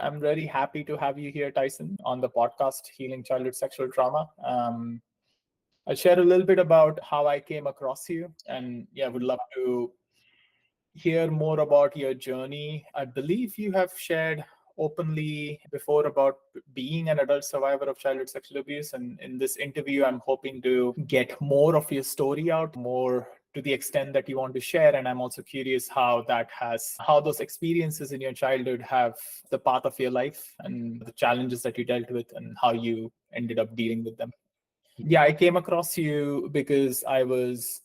I'm very happy to have you here, Tyson, on the podcast, Healing Childhood Sexual Trauma. I'll share a little bit about how I came across you, and would love to hear more about your journey. I believe you have shared openly before about being an adult survivor of childhood sexual abuse. And in this interview, I'm hoping to get more of your story out, more to the extent that you want to share. And I'm also curious how those experiences in your childhood have the path of your life and the challenges that you dealt with and how you ended up dealing with them. Yeah, I came across you because I was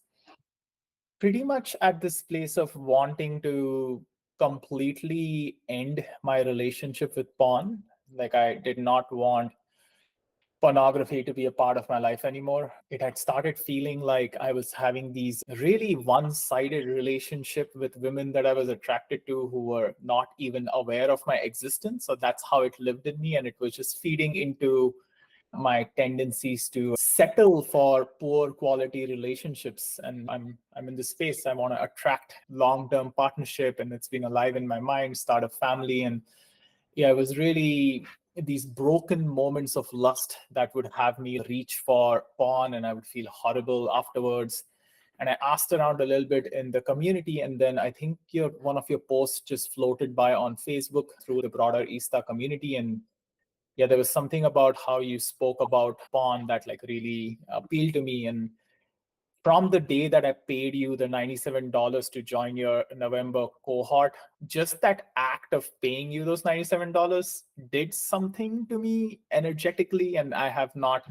pretty much at this place of wanting to completely end my relationship with porn. Like, I did not want pornography to be a part of my life anymore. It had started feeling like I was having these really one-sided relationship with women that I was attracted to who were not even aware of my existence. So that's how it lived in me. And it was just feeding into my tendencies to settle for poor quality relationships. And I'm in this space. I want to attract long-term partnership, and it's been alive in my mind, start a family. And it was really these broken moments of lust that would have me reach for porn, and I would feel horrible afterwards. And I asked around a little bit in the community, and then I think one of your posts just floated by on Facebook through the broader Easta community. And there was something about how you spoke about porn that like really appealed to me. And from the day that I paid you the $97 to join your November cohort, just that act of paying you those $97 did something to me energetically. And I have not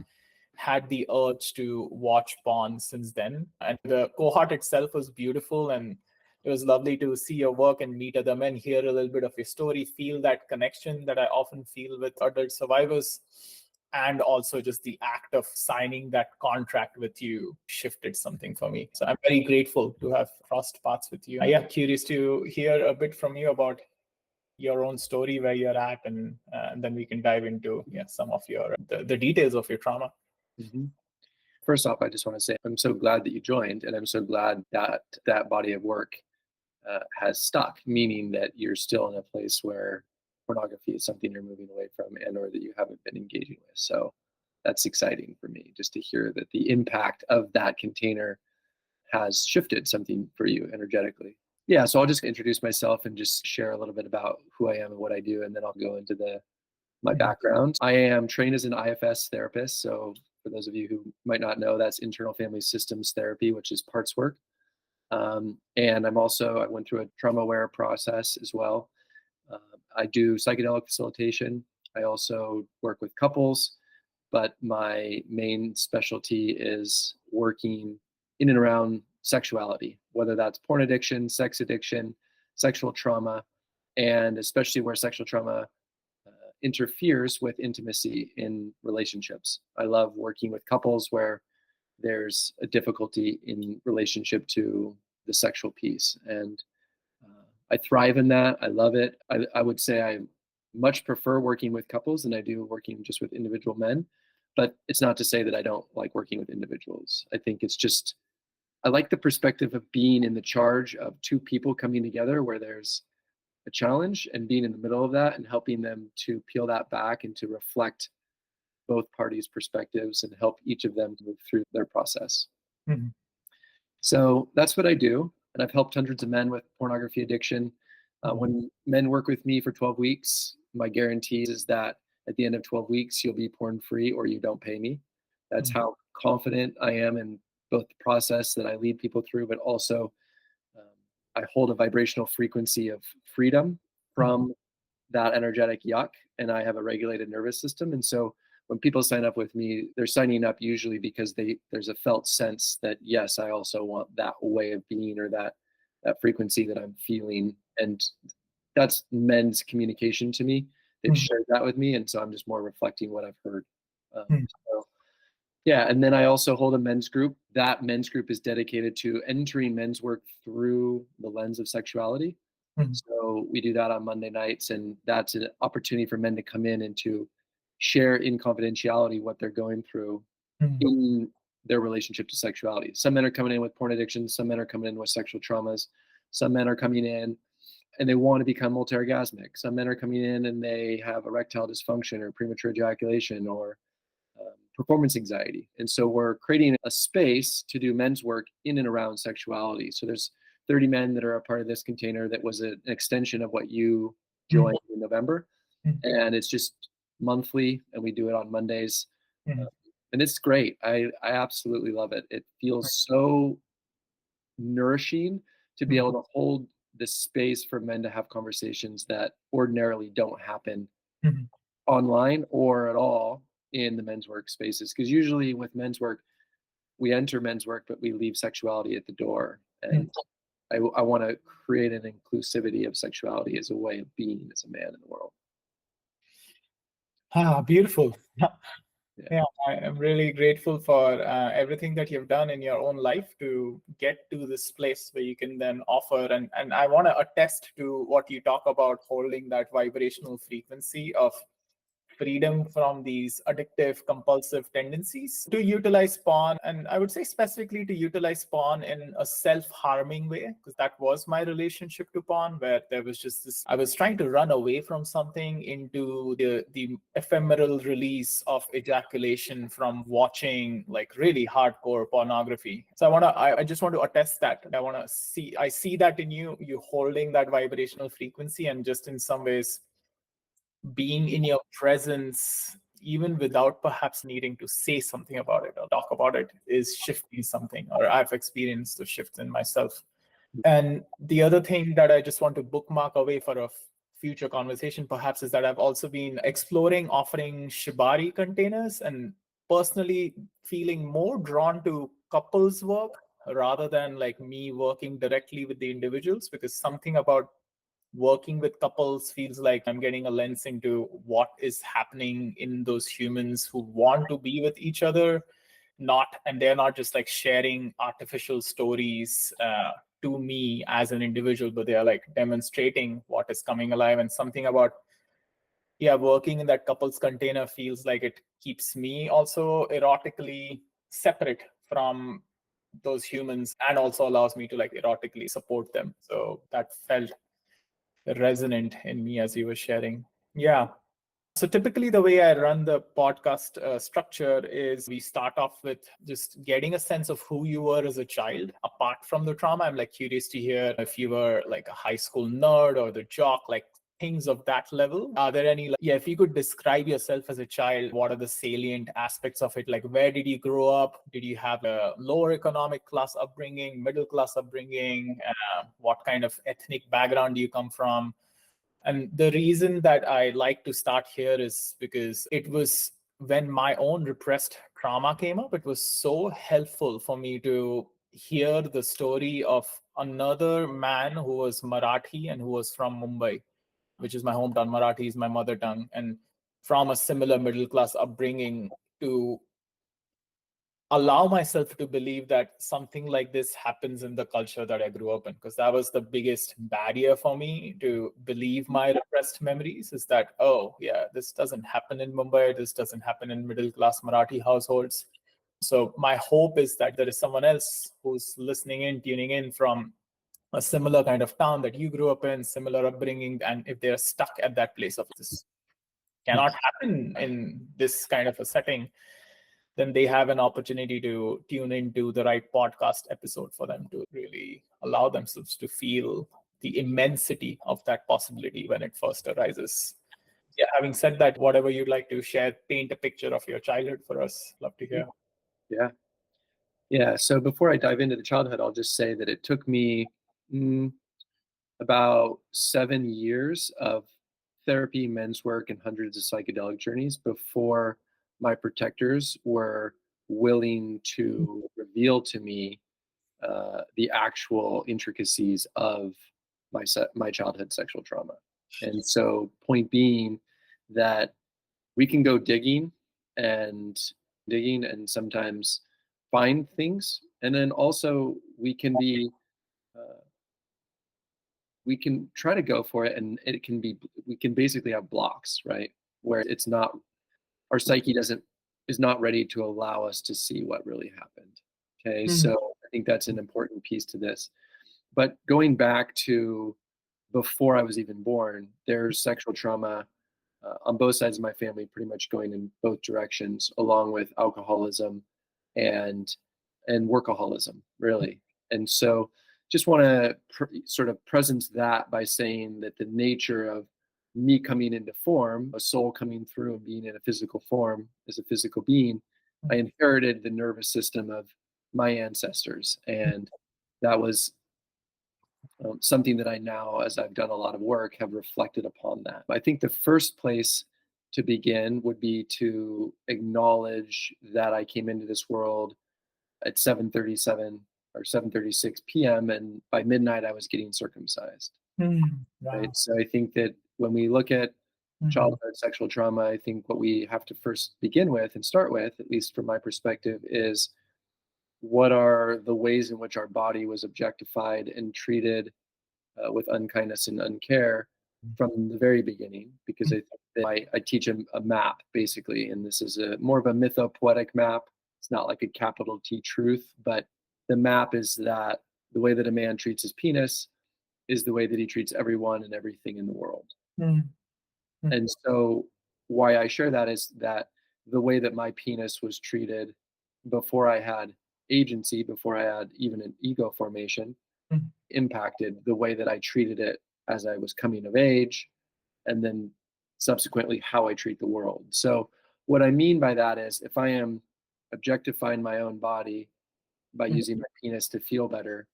had the urge to watch porn since then. And the cohort itself was beautiful. And it was lovely to see your work and meet other men, hear a little bit of your story, feel that connection that I often feel with adult survivors. And also just the act of signing that contract with you shifted something for me. So I'm very grateful to have crossed paths with you. Curious to hear a bit from you about your own story, where you're at, and then we can dive into some of the details of your trauma. Mm-hmm. First off, I just want to say I'm so glad that you joined, and I'm so glad that that body of work has stuck, meaning that you're still in a place where pornography is something you're moving away from and or that you haven't been engaging with. So that's exciting for me, just to hear that the impact of that container has shifted something for you energetically. Yeah, so I'll just introduce myself and just share a little bit about who I am and what I do, and then I'll go into my background. I am trained as an IFS therapist. So for those of you who might not know, that's internal family systems therapy, which is parts work. And I went through a trauma aware process as well. I do psychedelic facilitation. I also work with couples, but my main specialty is working in and around sexuality, whether that's porn addiction, sex addiction, sexual trauma, and especially where sexual trauma interferes with intimacy in relationships. I love working with couples where there's a difficulty in relationship to the sexual piece. And I thrive in that. I love it. I would say I much prefer working with couples than I do working just with individual men. But it's not to say that I don't like working with individuals. I think it's just, I like the perspective of being in the charge of two people coming together where there's a challenge, and being in the middle of that and helping them to peel that back and to reflect both parties' perspectives and help each of them move through their process. Mm-hmm. So that's what I do. And I've helped hundreds of men with pornography addiction. When men work with me for 12 weeks, my guarantee is that at the end of 12 weeks, you'll be porn free or you don't pay me. That's how confident I am in both the process that I lead people through, but also I hold a vibrational frequency of freedom from that energetic yuck, and I have a regulated nervous system. And so when people sign up with me, they're signing up usually because there's a felt sense that, yes, I also want that way of being or that frequency that I'm feeling. And that's men's communication to me. They've shared that with me. And so I'm just more reflecting what I've heard. And then I also hold a men's group. That men's group is dedicated to entering men's work through the lens of sexuality. So we do that on Monday nights, and that's an opportunity for men to come in and to share in confidentiality what they're going through in their relationship to sexuality. Some men are coming in with porn addiction. Some men are coming in with sexual traumas. Some men are coming in and they want to become multi-orgasmic. Some men are coming in and they have erectile dysfunction or premature ejaculation or performance anxiety. And so we're creating a space to do men's work in and around sexuality. So there's 30 men that are a part of this container that was an extension of what you joined in November. And it's just monthly, and we do it on Mondays. And it's great. I absolutely love it. It feels so nourishing to be able to hold this space for men to have conversations that ordinarily don't happen online or at all in the men's work spaces. Because usually with men's work, we enter men's work, but we leave sexuality at the door. And I want to create an inclusivity of sexuality as a way of being as a man in the world. Beautiful. Yeah, I am really grateful for everything that you've done in your own life to get to this place where you can then offer. And I want to attest to what you talk about, holding that vibrational frequency of freedom from these addictive, compulsive tendencies to utilize porn. And I would say specifically to utilize porn in a self-harming way, because that was my relationship to porn, where there was just this, I was trying to run away from something into the ephemeral release of ejaculation from watching like really hardcore pornography. So I just want to attest that. I see that in you holding that vibrational frequency, and just in some ways being in your presence, even without perhaps needing to say something about it or talk about it, is shifting something, or I've experienced the shift in myself. And the other thing that I just want to bookmark away for a future conversation perhaps is that I've also been exploring offering shibari containers, and personally feeling more drawn to couples work rather than like me working directly with the individuals, because something about working with couples feels like I'm getting a lens into what is happening in those humans who want to be with each other, and they're not just like sharing artificial stories to me as an individual, but they are like demonstrating what is coming alive. And something about working in that couples container feels like it keeps me also erotically separate from those humans, and also allows me to like erotically support them. So that felt resonant in me as you were sharing. Yeah. So typically the way I run the podcast structure is we start off with just getting a sense of who you were as a child. Apart from the trauma, I'm like curious to hear if you were like a high school nerd or the jock, like things of that level. Are there any, if you could describe yourself as a child, what are the salient aspects of it? Like, where did you grow up? Did you have a lower economic class upbringing, middle class upbringing? What kind of ethnic background do you come from? And the reason that I like to start here is because it was when my own repressed trauma came up, it was so helpful for me to hear the story of another man who was Marathi and who was from Mumbai, which is my hometown. Marathi is my mother tongue, and from a similar middle class upbringing, to allow myself to believe that something like this happens in the culture that I grew up in, because that was the biggest barrier for me to believe my repressed memories, is that, oh yeah, this doesn't happen in Mumbai, this doesn't happen in middle class Marathi households. So my hope is that there is someone else who's listening in, tuning in from a similar kind of town that you grew up in, similar upbringing, and if they're stuck at that place of this cannot happen in this kind of a setting, then they have an opportunity to tune into the right podcast episode for them to really allow themselves to feel the immensity of that possibility when it first arises. Yeah, having said that, whatever you'd like to share, paint a picture of your childhood for us. Love to hear. Yeah. So before I dive into the childhood, I'll just say that it took me about 7 years of therapy, men's work, and hundreds of psychedelic journeys before my protectors were willing to reveal to me the actual intricacies of my childhood sexual trauma. And so, point being that we can go digging and sometimes find things, and then also we can try to go for it, and we can basically have blocks, right, where it's not, our psyche is not ready to allow us to see what really happened. Okay, so I think that's an important piece to this. But going back to before I was even born. There's sexual trauma on both sides of my family, pretty much going in both directions, along with alcoholism and workaholism, really. And so, just want to sort of presence that by saying that the nature of me coming into form, a soul coming through and being in a physical form as a physical being, I inherited the nervous system of my ancestors, and that was something that I now, as I've done a lot of work, have reflected upon that. I think the first place to begin would be to acknowledge that I came into this world at 7:37 or 7:36 p.m. and by midnight I was getting circumcised. Wow. Right. So I think that when we look at childhood sexual trauma, I think what we have to first begin with and start with, at least from my perspective, is what are the ways in which our body was objectified and treated with unkindness and uncare from the very beginning, because I think that I teach a map basically, and this is more of a mythopoetic map. It's not like a capital T truth, but the map is that the way that a man treats his penis is the way that he treats everyone and everything in the world. And so why I share that is that the way that my penis was treated before I had agency, before I had even an ego formation, impacted the way that I treated it as I was coming of age, and then subsequently how I treat the world. So what I mean by that is if I am objectifying my own body by using my penis to feel better,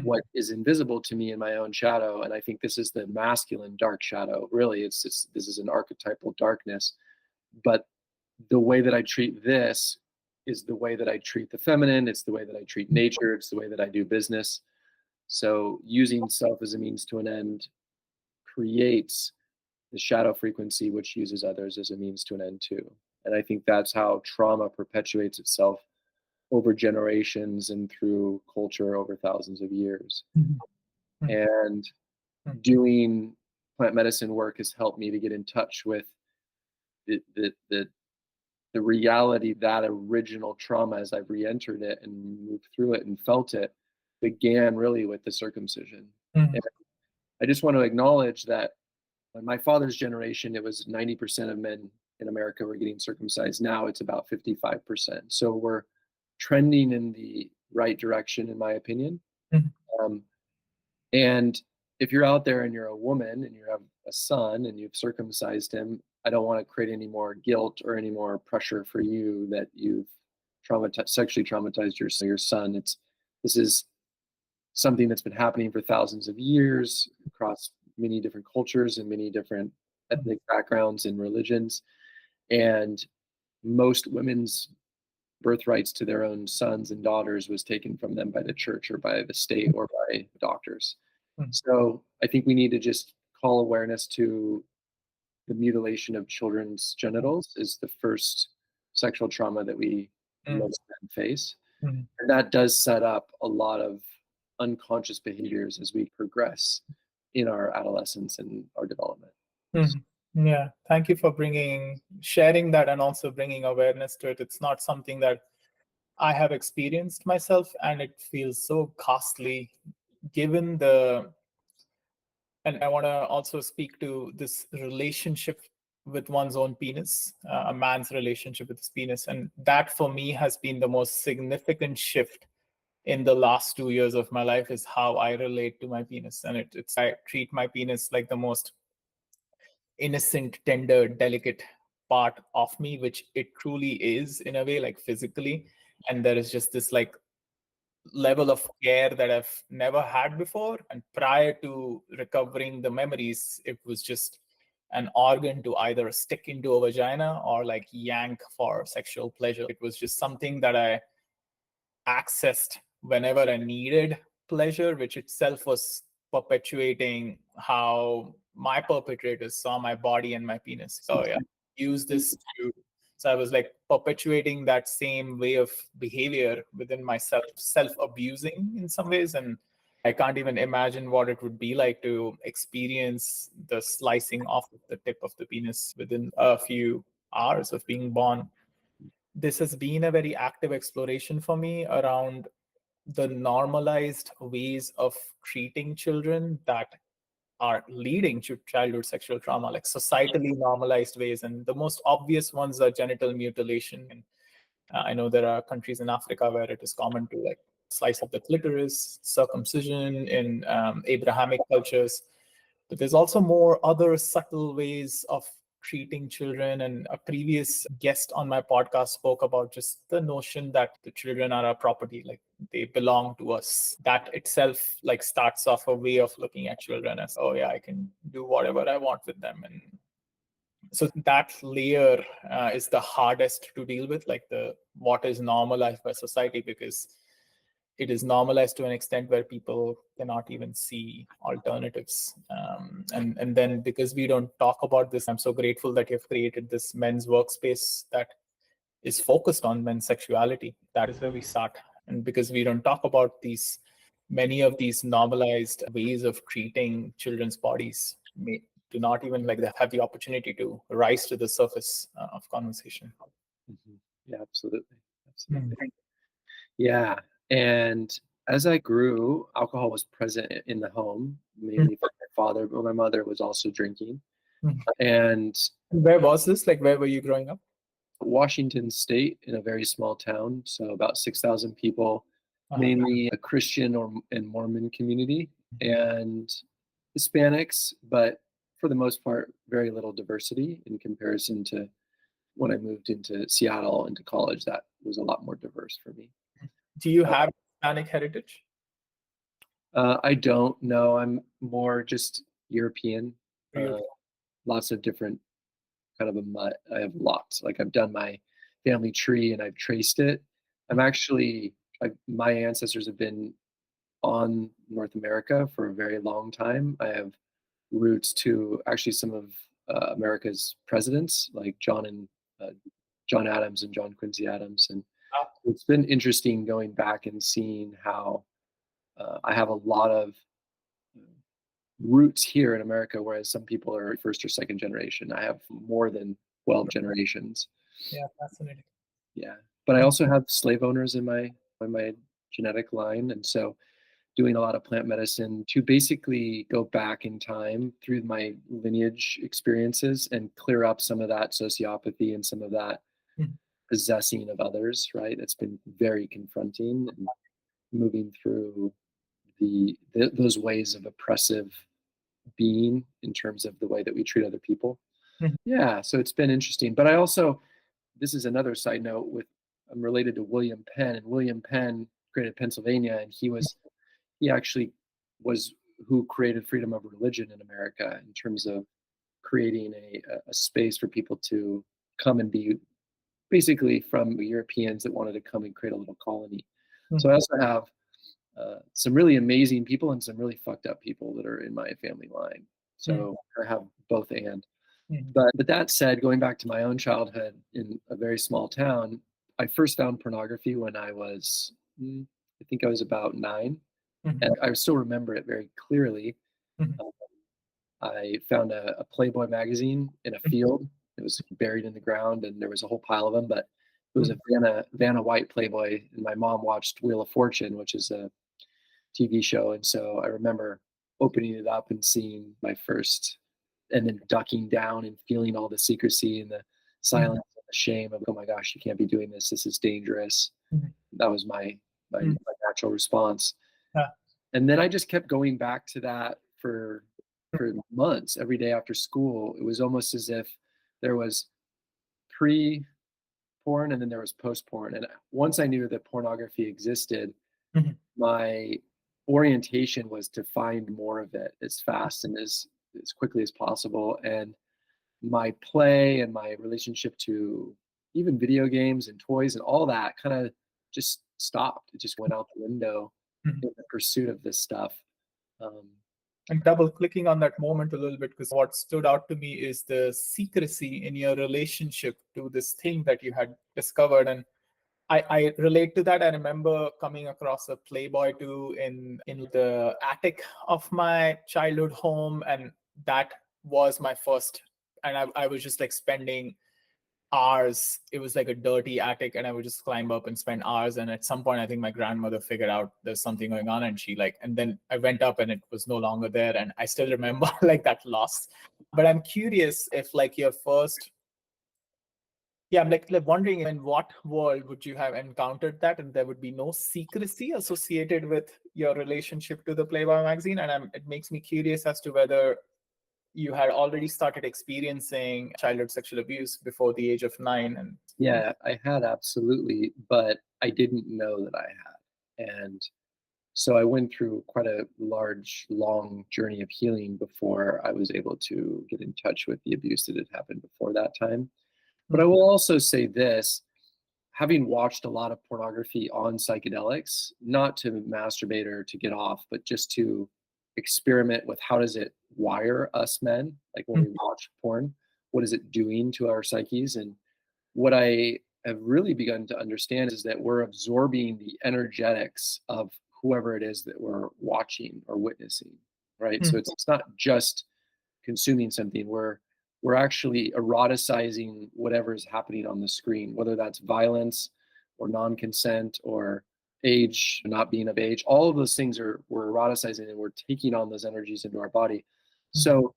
what is invisible to me in my own shadow, and I think this is the masculine dark shadow, really, this is an archetypal darkness, but the way that I treat this is the way that I treat the feminine, it's the way that I treat nature, it's the way that I do business. So using self as a means to an end creates the shadow frequency, which uses others as a means to an end too. And I think that's how trauma perpetuates itself over generations and through culture over thousands of years. And doing plant medicine work has helped me to get in touch with the reality that original trauma, as I've re-entered it and moved through it and felt it, began really with the circumcision. And I just want to acknowledge that in my father's generation, it was 90% of men in America were getting circumcised. Now it's about 55%. So we're trending in the right direction, in my opinion. And if you're out there and you're a woman and you have a son and you've circumcised him, I don't want to create any more guilt or any more pressure for you that you've sexually traumatized your son. This is something that's been happening for thousands of years across many different cultures and many different ethnic backgrounds and religions. And most women's birthrights to their own sons and daughters was taken from them by the church or by the state or by doctors. So I think we need to just call awareness to the mutilation of children's genitals is the first sexual trauma that most men face. And that does set up a lot of unconscious behaviors as we progress in our adolescence and our development. Yeah, thank you for sharing that and also bringing awareness to it. It's not something that I have experienced myself, and it feels so costly given and I want to also speak to this relationship with one's own penis, a man's relationship with his penis. And that for me has been the most significant shift in the last 2 years of my life, is how I relate to my penis. And I treat my penis like the most innocent, tender, delicate part of me, which it truly is in a way, like physically. And there is just this like level of care that I've never had before. And prior to recovering the memories, it was just an organ to either stick into a vagina or like yank for sexual pleasure. It was just something that I accessed whenever I needed pleasure, which itself was perpetuating how my perpetrators saw my body and my penis. So yeah, use this to. So I was like perpetuating that same way of behavior within myself, self-abusing in some ways. And I can't even imagine what it would be like to experience the slicing off of the tip of the penis within a few hours of being born. This has been a very active exploration for me around the normalized ways of treating children that are leading to childhood sexual trauma, like societally normalized ways. And the most obvious ones are genital mutilation. And I know there are countries in Africa where it is common to like slice up the clitoris, circumcision in Abrahamic cultures. But there's also more other subtle ways of treating children. And a previous guest on my podcast spoke about just the notion that the children are our property, like they belong to us. That itself like starts off a way of looking at children as, oh yeah, I can do whatever I want with them. And so that layer is the hardest to deal with, like the what is normalized by society, because it is normalized to an extent where people cannot even see alternatives. And then because we don't talk about this, I'm so grateful that you've created this men's workspace that is focused on men's sexuality. That is where we start. And because we don't talk about these, many of these normalized ways of treating children's bodies do not even like have the opportunity to rise to the surface of conversation. Mm-hmm. Yeah, absolutely. Yeah. And as I grew, alcohol was present in the home, mainly for my father, but my mother was also drinking. And where was this? Like, where were you growing up? Washington State, in a very small town, so about 6,000 people, mainly a Christian and Mormon community, and Hispanics, but for the most part, very little diversity in comparison to when I moved into Seattle into college. That was a lot more diverse for me. Do you have Hispanic heritage? I don't know. I'm more just European. Lots of different kind of a mutt. I have lots. Like I've done my family tree and I've traced it. I'm actually, my ancestors have been on North America for a very long time. I have roots to actually some of America's presidents, like John Adams and John Quincy Adams. And it's been interesting going back and seeing how I have a lot of roots here in America, whereas some people are first or second generation. I have more than 12 generations. Yeah, fascinating. Yeah, but I also have slave owners in my genetic line, and so doing a lot of plant medicine to basically go back in time through my lineage experiences and clear up some of that sociopathy and some of that possessing of others, right? It's been very confronting, and moving through those ways of oppressive being in terms of the way that we treat other people. Yeah, so it's been interesting. But I also, this is another side note, I'm related to William Penn, and William Penn created Pennsylvania, and he actually was who created freedom of religion in America in terms of creating a space for people to come and be basically from Europeans that wanted to come and create a little colony. So I also have some really amazing people and some really fucked up people that are in my family line. So I have both and. But that said, going back to my own childhood in a very small town, I first found pornography when I was, I think I was about 9. And I still remember it very clearly. I found a Playboy magazine in a field. It was buried in the ground, and there was a whole pile of them. But it was a Vanna White Playboy, and my mom watched Wheel of Fortune, which is a TV show. And so I remember opening it up and seeing my first, and then ducking down and feeling all the secrecy and the silence and the shame of, oh my gosh, you can't be doing this. This is dangerous. That was my natural response. And then I just kept going back to that for months. Every day after school, it was almost as if there was pre-porn and then there was post-porn. And once I knew that pornography existed, my orientation was to find more of it as fast and as quickly as possible. And my play and my relationship to even video games and toys and all that kind of just stopped. It just went out the window in the pursuit of this stuff. And double clicking on that moment a little bit, because what stood out to me is the secrecy in your relationship to this thing that you had discovered. And I relate to that. I remember coming across a Playboy too in the attic of my childhood home, and that was my first. And I was just like spending hours. It was like a dirty attic, and I would just climb up and spend hours. And at some point, I think my grandmother figured out there's something going on, and and then I went up and it was no longer there. And I still remember like that loss. But I'm curious if like your first, I'm like wondering in what world would you have encountered that, and there would be no secrecy associated with your relationship to the Playboy magazine. And it makes me curious as to whether you had already started experiencing childhood sexual abuse before the age of 9. And Yeah, I had, absolutely, but I didn't know that I had. And so I went through quite a large, long journey of healing before I was able to get in touch with the abuse that had happened before that time. But I will also say this, having watched a lot of pornography on psychedelics, not to masturbate or to get off, but just to experiment with how does it wire us men, like when we watch porn, what is it doing to our psyches? And what I have really begun to understand is that we're absorbing the energetics of whoever it is that we're watching or witnessing, right? So it's not just consuming something. We're actually eroticizing whatever is happening on the screen, whether that's violence or non-consent or age, not being of age. All of those things we're eroticizing, and we're taking on those energies into our body. So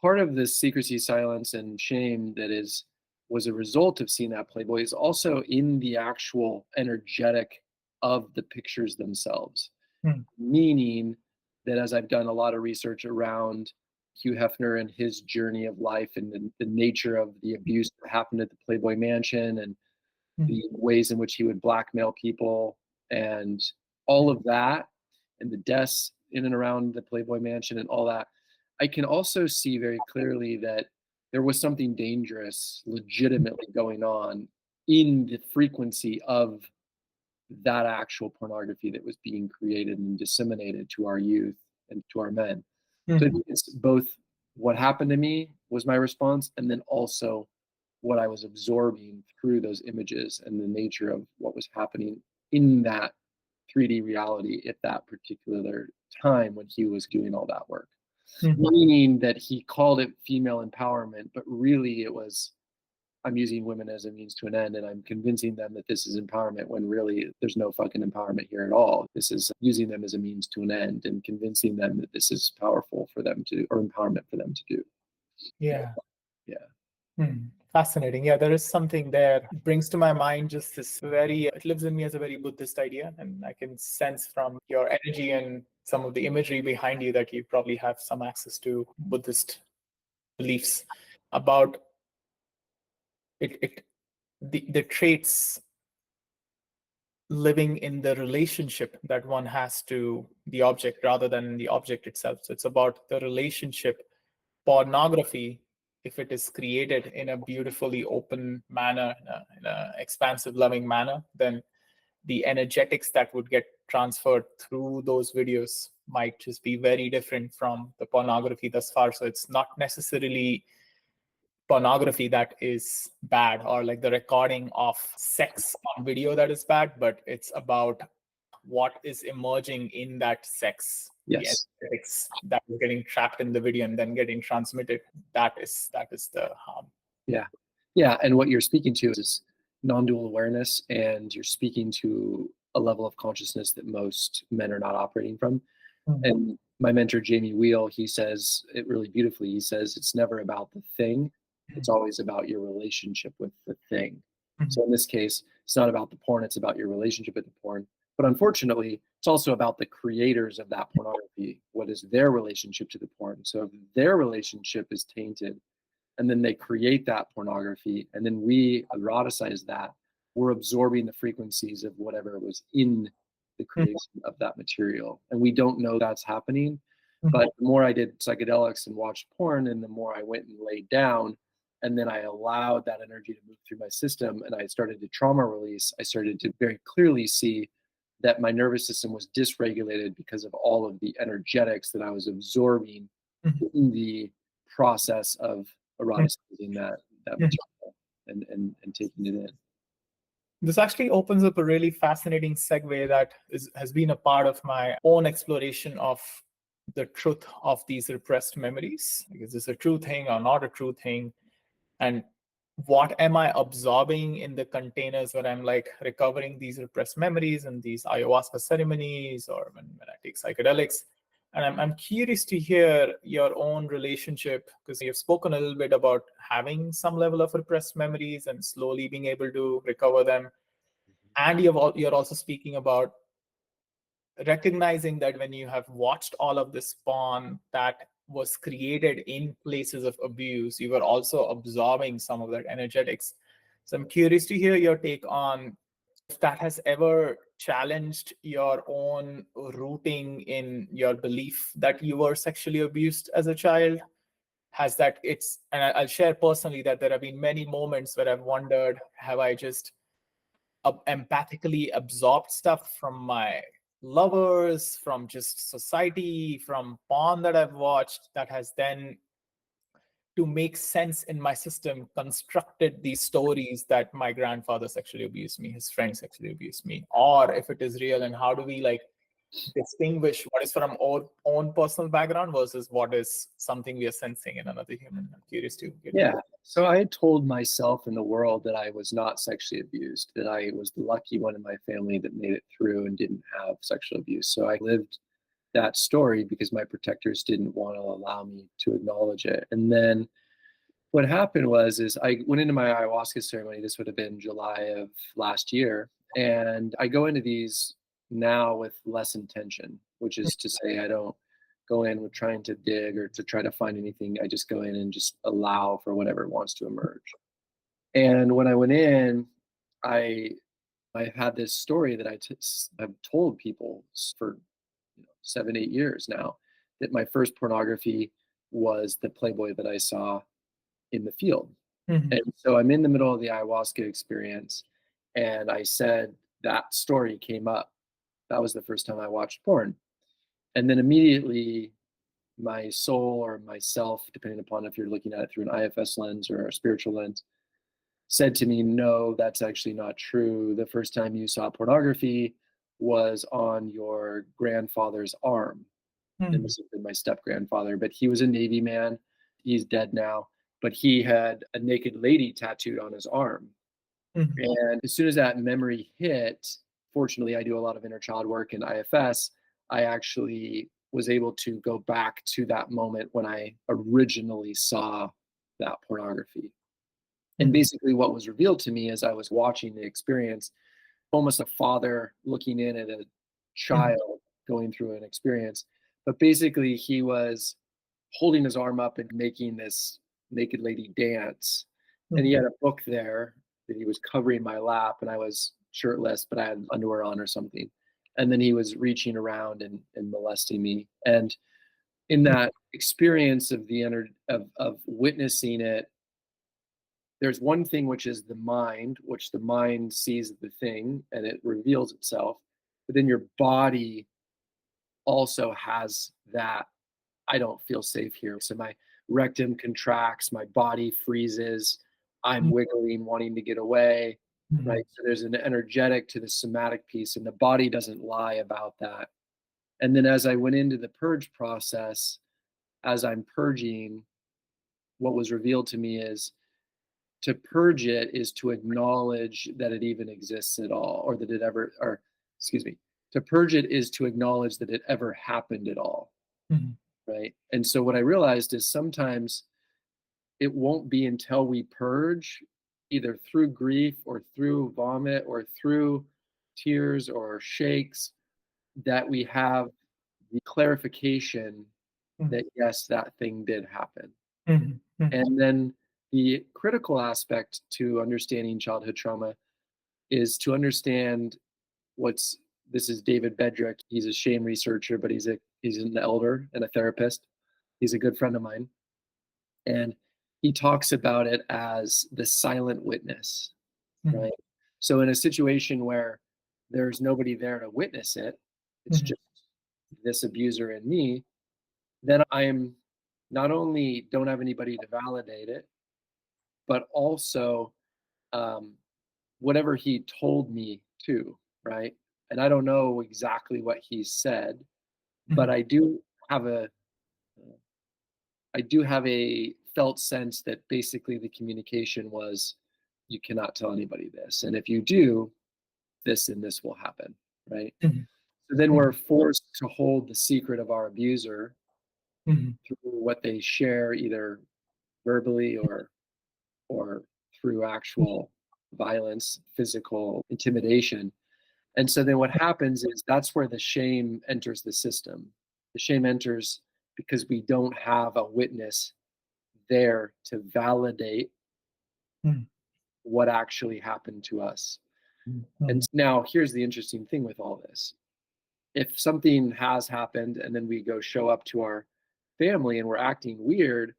part of this secrecy, silence, and shame that was a result of seeing that Playboy is also in the actual energetic of the pictures themselves. Meaning that as I've done a lot of research around Hugh Hefner and his journey of life and the nature of the abuse that happened at the Playboy Mansion and the ways in which he would blackmail people and all of that, and the deaths in and around the Playboy Mansion and all that, I can also see very clearly that there was something dangerous legitimately going on in the frequency of that actual pornography that was being created and disseminated to our youth and to our men. So I think it's both what happened to me was my response, and then also what I was absorbing through those images and the nature of what was happening in that 3D reality at that particular time when he was doing all that work. Meaning that he called it female empowerment, but really it was, I'm using women as a means to an end, and I'm convincing them that this is empowerment when really there's no fucking empowerment here at all. This is using them as a means to an end and convincing them that this is powerful for them to, or empowerment for them to do. Yeah. Yeah. Fascinating. Yeah, there is something there. It brings to my mind just this it lives in me as a very Buddhist idea. And I can sense from your energy and some of the imagery behind you that you probably have some access to Buddhist beliefs about the traits living in the relationship that one has to the object rather than the object itself. So it's about the relationship. Pornography, if it is created in a beautifully open manner, in a expansive, loving manner, then the energetics that would get transferred through those videos might just be very different from the pornography thus far. So it's not necessarily pornography that is bad, or like the recording of sex on video that is bad, but it's about what is emerging in that sex. Yes. The energetics that is getting trapped in the video and then getting transmitted. That is the harm. Yeah. And what you're speaking to is non-dual awareness, and you're speaking to a level of consciousness that most men are not operating from. And my mentor, Jamie Wheel, he says it really beautifully. He says, it's never about the thing. It's always about your relationship with the thing. So in this case, it's not about the porn. It's about your relationship with the porn. But unfortunately, it's also about the creators of that pornography. What is their relationship to the porn? So if their relationship is tainted, and then they create that pornography, and then we eroticize that, we're absorbing the frequencies of whatever was in the creation of that material. And we don't know that's happening. But the more I did psychedelics and watched porn, and the more I went and laid down, and then I allowed that energy to move through my system, and I started to trauma release, I started to very clearly see that my nervous system was dysregulated because of all of the energetics that I was absorbing in the process of eroticizing that material and taking it in. This actually opens up a really fascinating segue that has been a part of my own exploration of the truth of these repressed memories. Is this a true thing or not a true thing? And what am I absorbing in the containers where I'm like recovering these repressed memories and these ayahuasca ceremonies, or when I take psychedelics. And I'm curious to hear your own relationship, because you've spoken a little bit about having some level of repressed memories and slowly being able to recover them. And you're also speaking about recognizing that when you have watched all of this porn that was created in places of abuse, you were also absorbing some of that energetics. So I'm curious to hear your take on if that has ever challenged your own rooting in your belief that you were sexually abused as a child. Has that it's and I'll share personally that there have been many moments where I've wondered, have I just empathically absorbed stuff from my lovers, from just society, from porn that I've watched, that has then, to make sense in my system, constructed these stories that my grandfather sexually abused me, his friend sexually abused me, or if it is real, and how do we like distinguish what is from our own personal background versus what is something we are sensing in another human. I'm curious to get Yeah. your. So I had told myself in the world that I was not sexually abused, that I was the lucky one in my family that made it through and didn't have sexual abuse. So I lived that story because my protectors didn't want to allow me to acknowledge it. And then what happened was is I went into my ayahuasca ceremony. This would have been July of last year. And I go into these now with less intention, which is to say I don't go in with trying to dig or to try to find anything. I just go in and just allow for whatever wants to emerge. And when I went in, I I had this story that I've told people for 7, 8 years now, that my first pornography was the Playboy that I saw in the field. Mhm. And so I'm in the middle of the ayahuasca experience, and I said that story came up. That was the first time I watched porn. And then immediately my soul or myself, depending upon if you're looking at it through an IFS lens or a spiritual lens, said to me, no, that's actually not true. The first time you saw pornography was on your grandfather's arm. And Mhm. this has been my step grandfather, but he was a Navy man. He's dead now, but he had a naked lady tattooed on his arm. Mhm. And as soon as that memory hit, fortunately, I do a lot of inner child work in IFS. I actually was able to go back to that moment when I originally saw that pornography. And Mhm. basically, what was revealed to me as I was watching the experience, almost a father looking in at a Mhm. child going through an experience. But basically, he was holding his arm up and making this naked lady dance. And he Mhm. had a book there that he was covering my lap, and I was shirtless, but I had underwear on or something. And then he was reaching around and molesting me. And in that experience of of witnessing it, there's one thing which is the mind, which the mind sees the thing and it reveals itself. But then your body also has that, I don't feel safe here. So my rectum contracts, my body freezes, I'm Mhm. wiggling, wanting to get away, Mhm. right? So there's an energetic to the somatic piece, and the body doesn't lie about that. And then as I went into the purge process, as I'm purging, what was revealed to me is to purge it is to acknowledge that it even exists at all, or that it ever, or excuse me, to purge it is to acknowledge that it ever happened at all, Mhm. right? And so what I realized is sometimes it won't be until we purge, either through grief or through vomit or through tears or shakes, that we have the clarification Mhm. that yes, that thing did happen. Mhm. Mhm. And then the critical aspect to understanding childhood trauma is to understand what's this is David Bedrick. He's a shame researcher, but he's an elder and a therapist. He's a good friend of mine. And he talks about it as the silent witness, Mhm. right? So in a situation where there's nobody there to witness it, it's Mhm. just this abuser and me, then I am not only don't have anybody to validate it, but also um, whatever he told me to, right? And I don't know exactly what he said, but Mhm. have a I do have a felt sense that basically the communication was, you cannot tell anybody this, and if you do, this and this will happen, right? Mhm. So then we're forced to hold the secret of our abuser Mhm. through what they share, either verbally or through actual violence, physical intimidation. And so then what happens is that's where the shame enters the system. The shame enters because we don't have a witness there to validate Mhm. what actually happened to us. And Mhm. now here's the interesting thing with all this. If something has happened and then we go show up to our family and we're acting weird,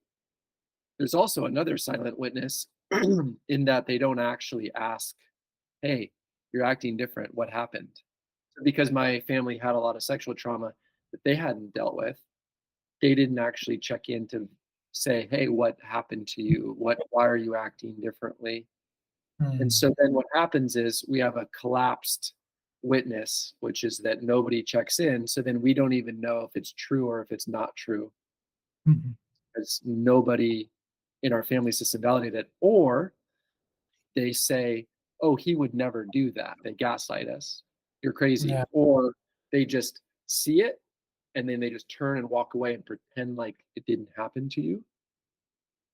there's also another silent witness in that they don't actually ask, hey, you're acting different. What happened? Because my family had a lot of sexual trauma that they hadn't dealt with, they didn't actually check in to say, hey, what happened to you? Why are you acting differently? And Mhm. so then what happens is we have a collapsed witness, which is that nobody checks in. So then we don't even know if it's true or if it's not true, Mhm. because nobody in our family system validated it. Or they say, oh, he would never do that. They gaslight us. You're crazy. Yeah. Or they just see it and then they just turn and walk away and pretend like it didn't happen to you.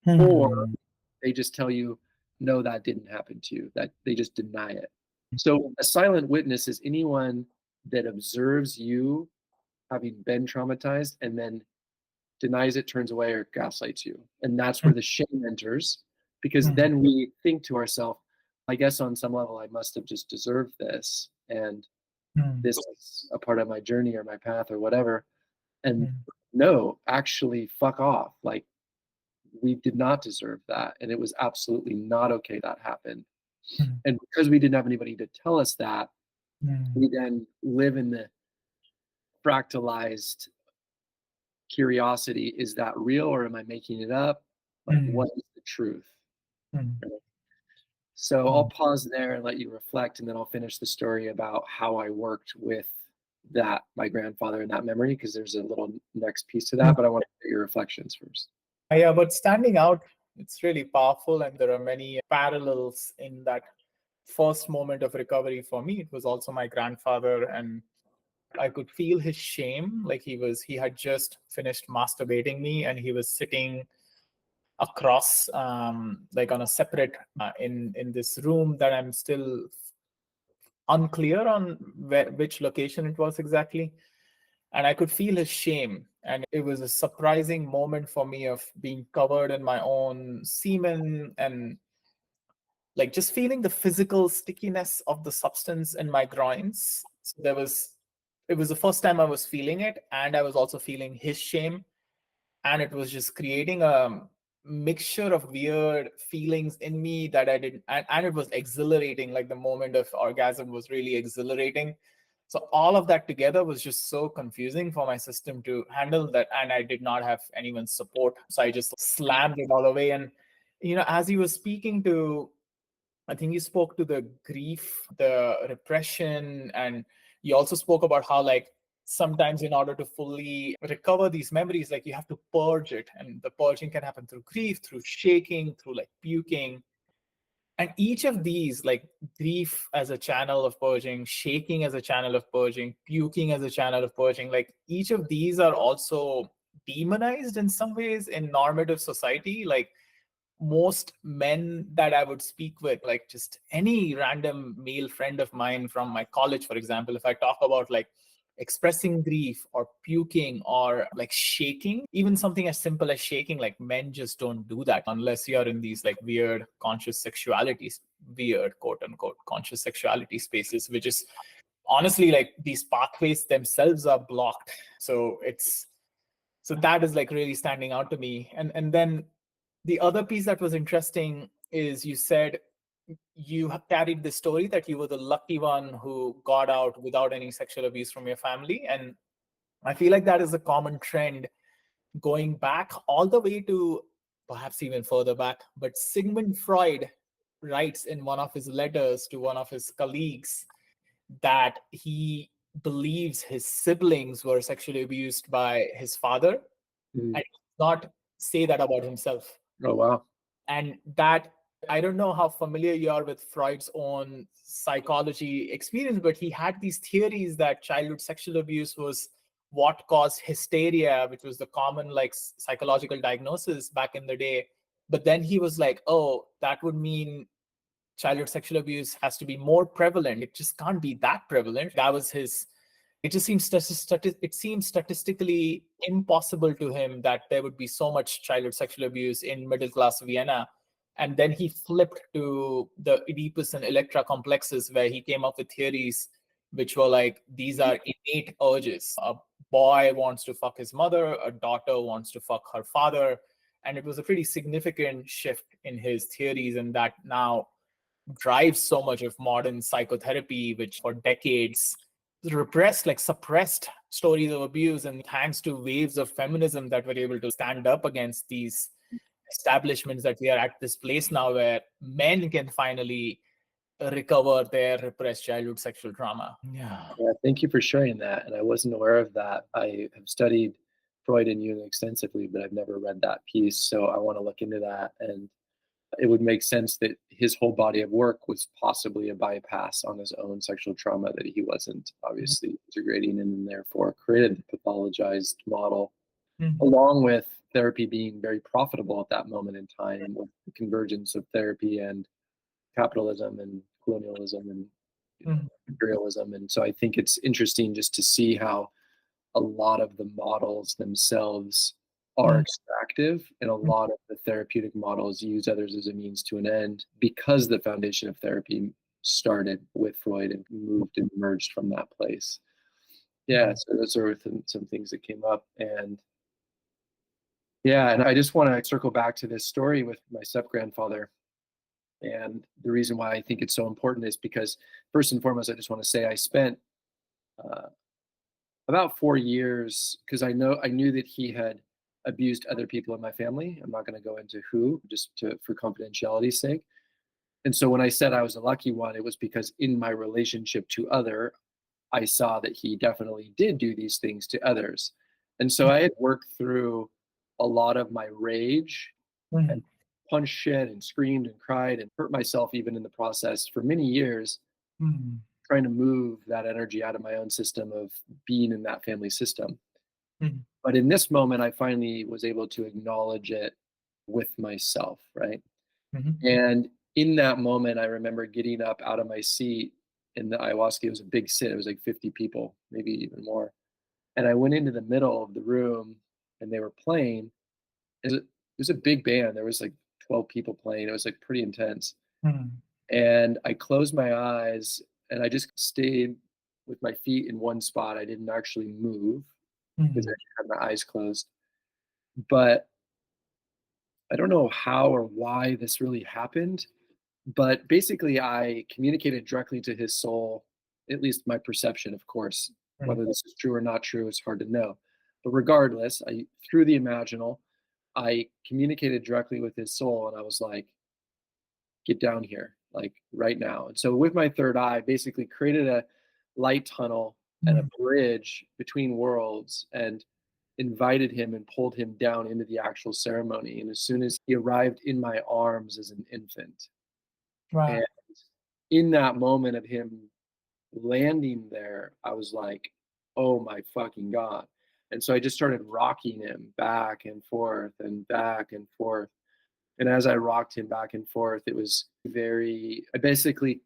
Or Mhm. they just tell you, no, that didn't happen to you. That they just deny it. So a silent witness is anyone that observes you having been traumatized and then denies it, turns away, or gaslights you. And that's where the shame enters, because Mhm. then we think to ourselves, I guess on some level I must have just deserved this. And Mhm. this is a part of my journey or my path or whatever. And Mhm. no, actually, fuck off. Like, we did not deserve that. And it was absolutely not okay that happened. Mhm. And because we didn't have anybody to tell us that, Mhm. we then live in the fractalized curiosity. Is that real or am I making it up? Like, Mhm. what is the truth? Mhm. So I'll Mhm. pause there and let you reflect, and then I'll finish the story about how I worked with that, my grandfather, and that memory, because there's a little next piece to that, but I want to get your reflections first. Yeah, but standing out, it's really powerful, and there are many parallels in that first moment of recovery for me. It was also my grandfather, and I could feel his shame. Like he had just finished masturbating me, and he was sitting across, like on a separate, in this room that I'm still unclear on which location it was exactly. And I could feel his shame. And it was a surprising moment for me of being covered in my own semen and like just feeling the physical stickiness of the substance in my groins. So it was the first time I was feeling it. And I was also feeling his shame. And it was just creating a mixture of weird feelings in me that I didn't, and it was exhilarating. Like the moment of orgasm was really exhilarating. So all of that together was just so confusing for my system to handle that, and I did not have anyone's support. So I just slammed it all away. And as he was speaking to, I think you spoke to the grief, the repression, and you also spoke about how, like, sometimes in order to fully recover these memories, like you have to purge it. And the purging can happen through grief, through shaking, through like puking. And each of these, like grief as a channel of purging, shaking as a channel of purging, puking as a channel of purging, like each of these are also demonized in some ways in normative society. Like most men that I would speak with, like just any random male friend of mine from my college, for example, if I talk about like expressing grief or puking or like shaking, even something as simple as shaking, like men just don't do that unless you're in these like weird conscious sexualities, weird quote unquote conscious sexuality spaces, which is honestly like these pathways themselves are blocked. So that is like really standing out to me. And then the other piece that was interesting is you said you carried the story that you were the lucky one who got out without any sexual abuse from your family. And I feel like that is a common trend going back all the way to perhaps even further back. But Sigmund Freud writes in one of his letters to one of his colleagues that he believes his siblings were sexually abused by his father, Mm, and he does not say that about himself. Oh, wow. And that, I don't know how familiar you are with Freud's own psychology experience, but he had these theories that childhood sexual abuse was what caused hysteria, which was the common like psychological diagnosis back in the day. But then he was like, oh, that would mean childhood sexual abuse has to be more prevalent. It just can't be that prevalent. That was his. It just seems it seems statistically impossible to him that there would be so much childhood sexual abuse in middle class Vienna. And then he flipped to the Oedipus and Electra complexes, where he came up with theories which were like, these are innate urges. A boy wants to fuck his mother, a daughter wants to fuck her father. And it was a pretty significant shift in his theories, and that now drives so much of modern psychotherapy, which for decades repressed, like suppressed stories of abuse. And thanks to waves of feminism that were able to stand up against these establishments, that we are at this place now where men can finally recover their repressed childhood sexual trauma. Yeah. Yeah, thank you for sharing that. And I wasn't aware of that. I have studied Freud and Jung extensively, but I've never read that piece. So I want to look into that. And it would make sense that his whole body of work was possibly a bypass on his own sexual trauma that he wasn't obviously integrating, and therefore created the pathologized model, along with therapy being very profitable at that moment in time, with the convergence of therapy and capitalism and colonialism and imperialism. And so I think it's interesting just to see how a lot of the models themselves are extractive, and a lot of the therapeutic models use others as a means to an end, because the foundation of therapy started with Freud and moved and emerged from that place. Yeah, so those are some things that came up. And yeah, and I just want to circle back to this story with my step-grandfather. And the reason why I think it's so important is because, first and foremost, I just want to say I spent about 4 years, because I knew that he had abused other people in my family. I'm not going to go into who, for confidentiality's sake. And so when I said I was a lucky one, it was because in my relationship to other, I saw that he definitely did do these things to others. And so I had worked through a lot of my rage and punched shit and screamed and cried and hurt myself even in the process for many years, trying to move that energy out of my own system of being in that family system. But in this moment, I finally was able to acknowledge it with myself, right? And in that moment, I remember getting up out of my seat in the ayahuasca. It was a big sit. It was like 50 people, maybe even more. And I went into the middle of the room and they were playing. It was a big band. There was like 12 people playing. It was like pretty intense. And I closed my eyes and I just stayed with my feet in one spot. I didn't actually move because I had my eyes closed. But I don't know how or why this really happened. But basically, I communicated directly to his soul, at least my perception, of course. Whether this is true or not true, it's hard to know. But regardless, through the imaginal, I communicated directly with his soul, and I was like, get down here, like right now. And so with my third eye, basically created a light tunnel and a bridge between worlds, and invited him and pulled him down into the actual ceremony. And as soon as he arrived in my arms as an infant, and in that moment of him landing there, I was like, oh my fucking God. And so I just started rocking him back and forth and back and forth. And as I rocked him back and forth, it was I basically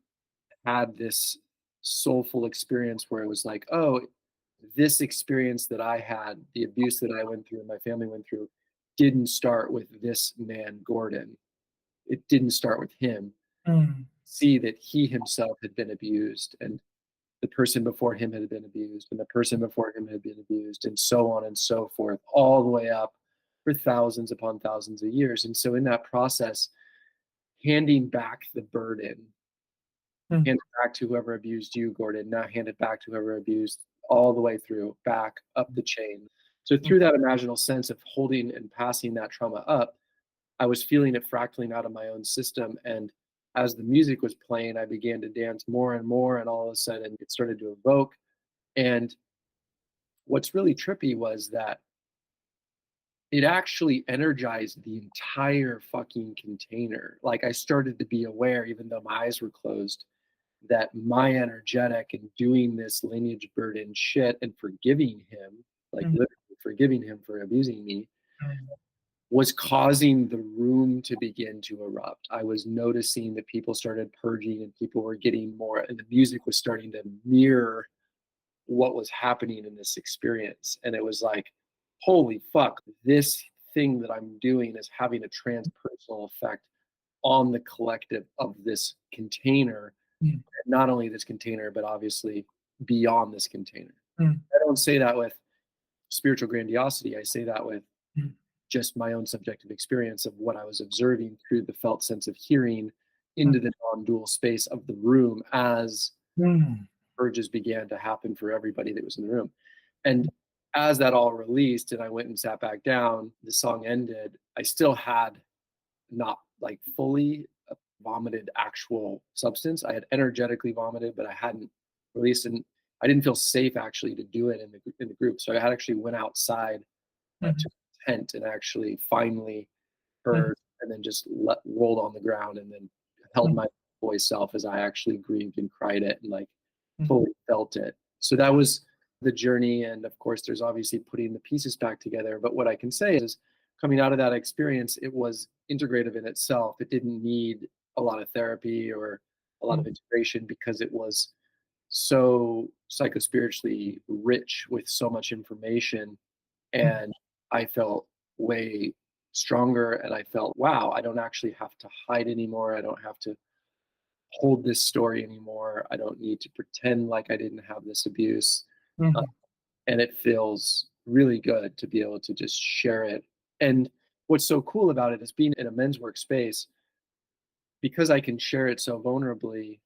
had this soulful experience where it was like, oh, this experience that I had, the abuse that I went through and my family went through, didn't start with this man, Gordon. It didn't start with him. See that he himself had been abused, and the person before him had been abused, and the person before him had been abused, and so on and so forth, all the way up for thousands upon thousands of years. And so in that process, handing back the burden, hand it back to whoever abused you, Gordon, now hand it back to whoever abused, all the way through, back up the chain. So through that imaginal sense of holding and passing that trauma up, I was feeling it fractaling out of my own system. And as the music was playing, I began to dance more and more, and all of a sudden it started to evoke. And what's really trippy was that it actually energized the entire fucking container. Like I started to be aware, even though my eyes were closed, that my energetic and doing this lineage burden shit and forgiving him, like Mm, literally forgiving him for abusing me, mm, was causing the room to begin to erupt. I was noticing that people started purging and people were getting more, and the music was starting to mirror what was happening in this experience. And it was like, holy fuck, this thing that I'm doing is having a transpersonal effect on the collective of this container. mm, Not only this container, but obviously beyond this container. mm, I don't say that with spiritual grandiosity. I say that with mm, just my own subjective experience of what I was observing through the felt sense of hearing mm, into the non-dual space of the room as mm, purges began to happen for everybody that was in the room. And as that all released and I went and sat back down, the song ended, I still had not like fully vomited actual substance. I had energetically vomited, but I hadn't released, and I didn't feel safe actually to do it in the group. So I had actually went outside to mm, a tent and actually finally mm, heard, and then just rolled on the ground, and then held mm, my voice self as I actually grieved and cried it and like mm, fully felt it. So that was the journey. And of course, there's obviously putting the pieces back together. But what I can say is, coming out of that experience, it was integrative in itself. It didn't need a lot of therapy or a lot of mm, integration because it was so psychospiritually rich with so much information. mm, And I felt way stronger, and I felt, wow, I don't actually have to hide anymore. I don't have to hold this story anymore. I don't need to pretend like I didn't have this abuse. Uh, mm, and it feels really good to be able to just share it. And what's so cool about it is being in a men's workspace, because I can share it so vulnerably,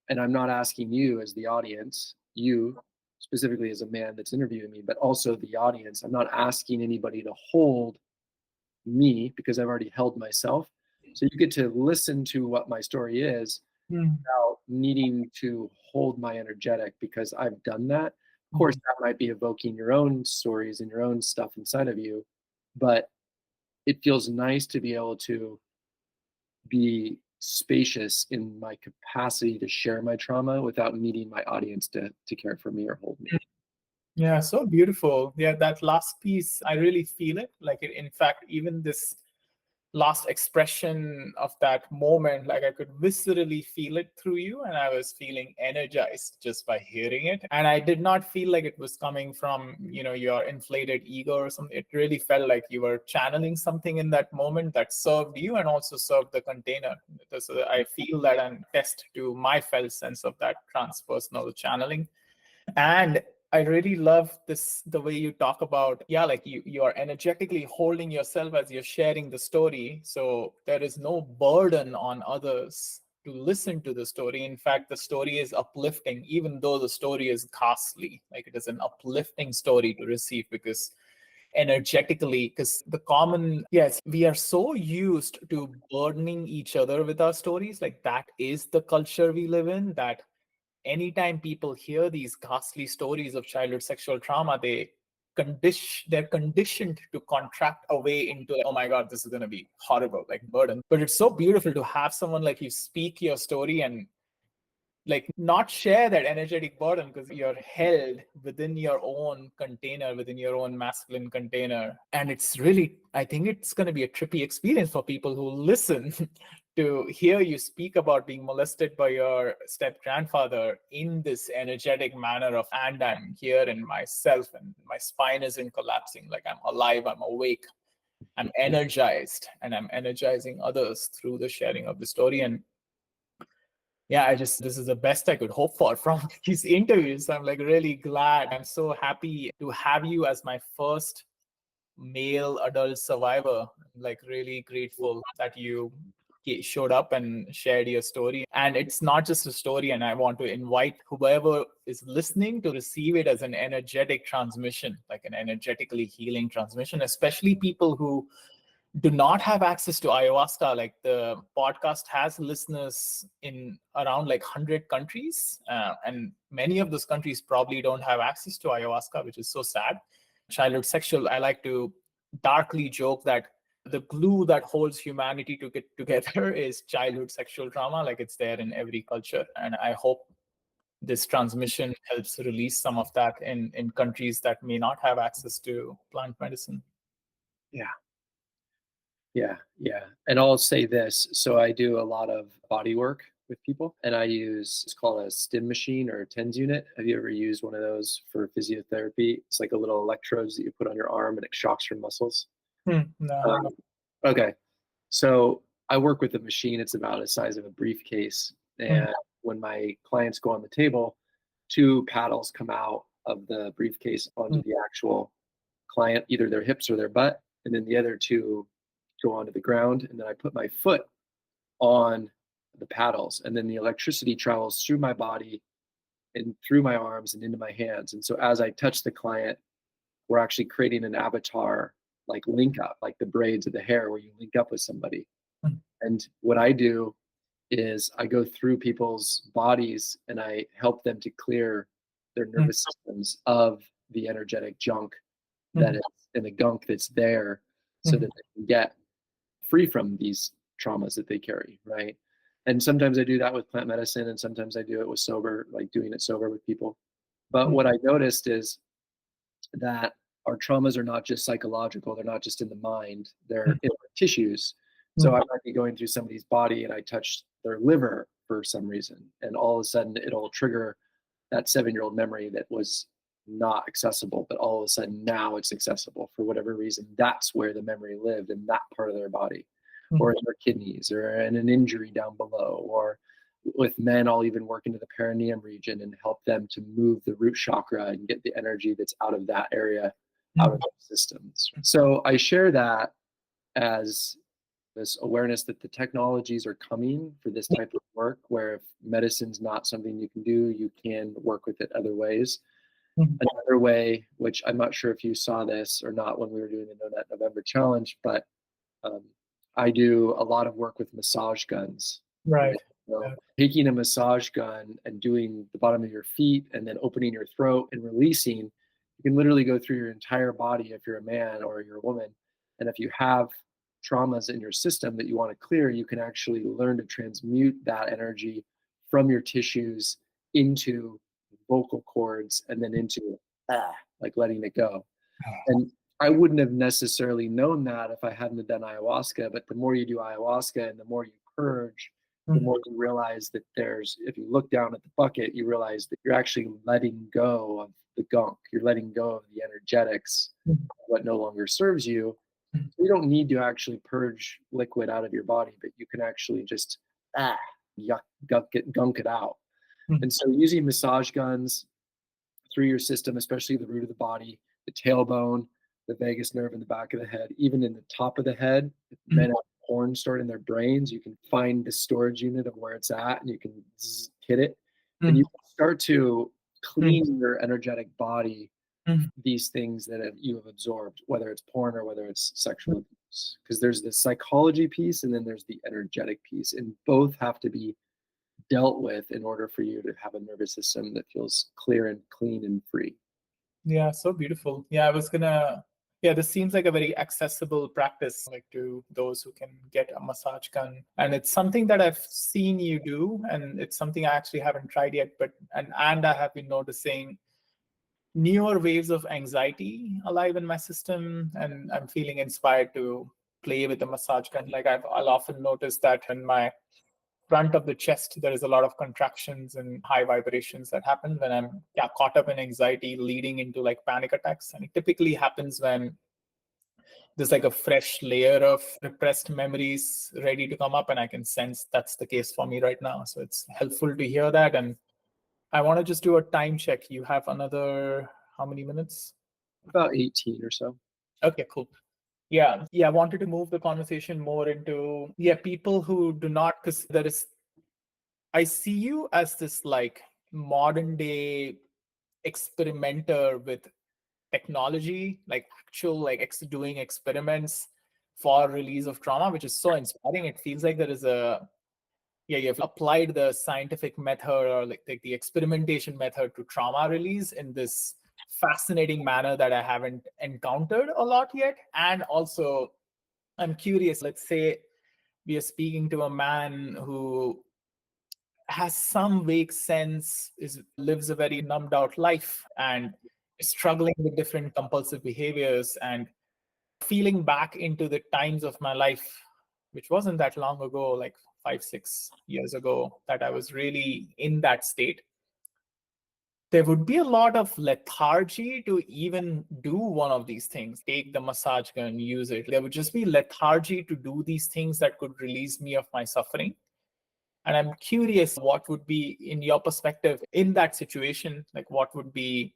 and I'm not asking you as the audience, you specifically as a man that's interviewing me, but also the audience. I'm not asking anybody to hold me because I've already held myself. So you get to listen to what my story is mm, without needing to hold my energetic because I've done that. Of course, mm. that might be evoking your own stories and your own stuff inside of you, but it feels nice to be able to be spacious in my capacity to share my trauma without needing my audience to care for me or hold me. Yeah, so beautiful. Yeah, that last piece, I really feel it. Like, in fact, even this last expression of that moment, like I could viscerally feel it through you, and I was feeling energized just by hearing it. And I did not feel like it was coming from, your inflated ego or something. It really felt like you were channeling something in that moment that served you and also served the container. So I feel that and test to my felt sense of that transpersonal channeling. And I really love this, the way you talk about, yeah, like you are energetically holding yourself as you're sharing the story. So there is no burden on others to listen to the story. In fact, the story is uplifting, even though the story is ghastly. Like, it is an uplifting story to receive because energetically, because the common, yes, we are so used to burdening each other with our stories. Like, that is the culture we live in, that anytime people hear these ghastly stories of childhood sexual trauma, they're conditioned to contract away into, like, oh my God, this is going to be horrible, like burden. But it's so beautiful to have someone like you speak your story and like not share that energetic burden, because you're held within your own container, within your own masculine container. And it's really, I think it's going to be a trippy experience for people who listen to hear you speak about being molested by your step grandfather in this energetic manner of, and I'm here in myself and my spine isn't collapsing, like I'm alive, I'm awake, I'm energized, and I'm energizing others through the sharing of the story. And yeah, this is the best I could hope for from these interviews. I'm like really glad. I'm so happy to have you as my first male adult survivor. I'm like really grateful that you showed up and shared your story. And it's not just a story, and I want to invite whoever is listening to receive it as an energetic transmission, like an energetically healing transmission, especially people who do not have access to ayahuasca. Like, the podcast has listeners in around like 100 countries, and many of those countries probably don't have access to ayahuasca, which is so sad. Childhood sexual, I like to darkly joke that the glue that holds humanity to get together is childhood sexual trauma. Like, it's there in every culture. And I hope this transmission helps release some of that in countries that may not have access to plant medicine. Yeah. And I'll say this. So I do a lot of body work with people, and I use, it's called a stim machine or a TENS unit. Have you ever used one of those for physiotherapy? It's like a little electrodes that you put on your arm and it shocks your muscles. No. Okay. So I work with a machine. It's about the size of a briefcase. And when my clients go on the table, 2 paddles come out of the briefcase onto the actual client, either their hips or their butt. And then the other 2 go onto the ground. And then I put my foot on the paddles. And then the electricity travels through my body and through my arms and into my hands. And so as I touch the client, we're actually creating an avatar, like link up, like the braids of the hair where you link up with somebody. And what I do is I go through people's bodies and I help them to clear their nervous systems of the energetic junk that is and the gunk that's there, so that they can get free from these traumas that they carry, right? And sometimes I do that with plant medicine, and sometimes I do it with sober, like doing it sober with people. But what I noticed is that our traumas are not just psychological, they're not just in the mind, they're in our tissues. So I might be going through somebody's body and I touch their liver for some reason, and all of a sudden it'll trigger that 7-year-old memory that was not accessible, but all of a sudden now it's accessible for whatever reason. That's where the memory lived, in that part of their body, or in their kidneys, or in an injury down below. Or with men, I'll even work into the perineum region and help them to move the root chakra and get the energy that's out of that area out of their systems. So I share that as this awareness that the technologies are coming for this type of work, where if medicine's not something you can do, you can work with it other ways. Another way, which I'm not sure if you saw this or not when we were doing the No Net November challenge, but I do a lot of work with massage guns. Right. So taking a massage gun and doing the bottom of your feet and then opening your throat and releasing, you can literally go through your entire body if you're a man or you're a woman. And if you have traumas in your system that you want to clear, you can actually learn to transmute that energy from your tissues into vocal cords and then into like letting it go. And I wouldn't have necessarily known that if I hadn't done ayahuasca, but the more you do ayahuasca and the more you purge, the more you realize that if you look down at the bucket, you realize that you're actually letting go of the gunk. You're letting go of the energetics, what no longer serves you. So you don't need to actually purge liquid out of your body, but you can actually just gunk it out. And so using massage guns through your system, especially the root of the body, the tailbone, the vagus nerve in the back of the head, even in the top of the head, if men have porn stored in their brains, you can find the storage unit of where it's at and you can hit it. And you can start to clean your energetic body, these things that you have absorbed, whether it's porn or whether it's sexual abuse. Because there's the psychology piece and then there's the energetic piece, and both have to be dealt with in order for you to have a nervous system that feels clear and clean and free. Yeah, so beautiful. Yeah, this seems like a very accessible practice, like to those who can get a massage gun. And it's something that I've seen you do, and it's something I actually haven't tried yet, but and I have been noticing newer waves of anxiety alive in my system, and I'm feeling inspired to play with the massage gun. Like I'll often notice that in my front of the chest, there is a lot of contractions and high vibrations that happen when I'm caught up in anxiety, leading into like panic attacks. And it typically happens when there's like a fresh layer of repressed memories ready to come up. And I can sense that's the case for me right now. So it's helpful to hear that. And I want to just do a time check. You have another, how many minutes? About 18 or so. Okay, cool. Yeah, I wanted to move the conversation more into, people who do not, because I see you as this like modern day experimenter with technology, like actual like doing experiments for release of trauma, which is so inspiring. It feels like there is you've applied the scientific method or like the experimentation method to trauma release in this fascinating manner that I haven't encountered a lot yet. And also, I'm curious, let's say we are speaking to a man who has some vague sense, lives a very numbed out life and is struggling with different compulsive behaviors, and feeling back into the times of my life, which wasn't that long ago, like 5, 6 years ago, that I was really in that state. There would be a lot of lethargy to even do one of these things. Take the massage gun, use it. There would just be lethargy to do these things that could release me of my suffering. And I'm curious, what would be, in your perspective, in that situation, like what would be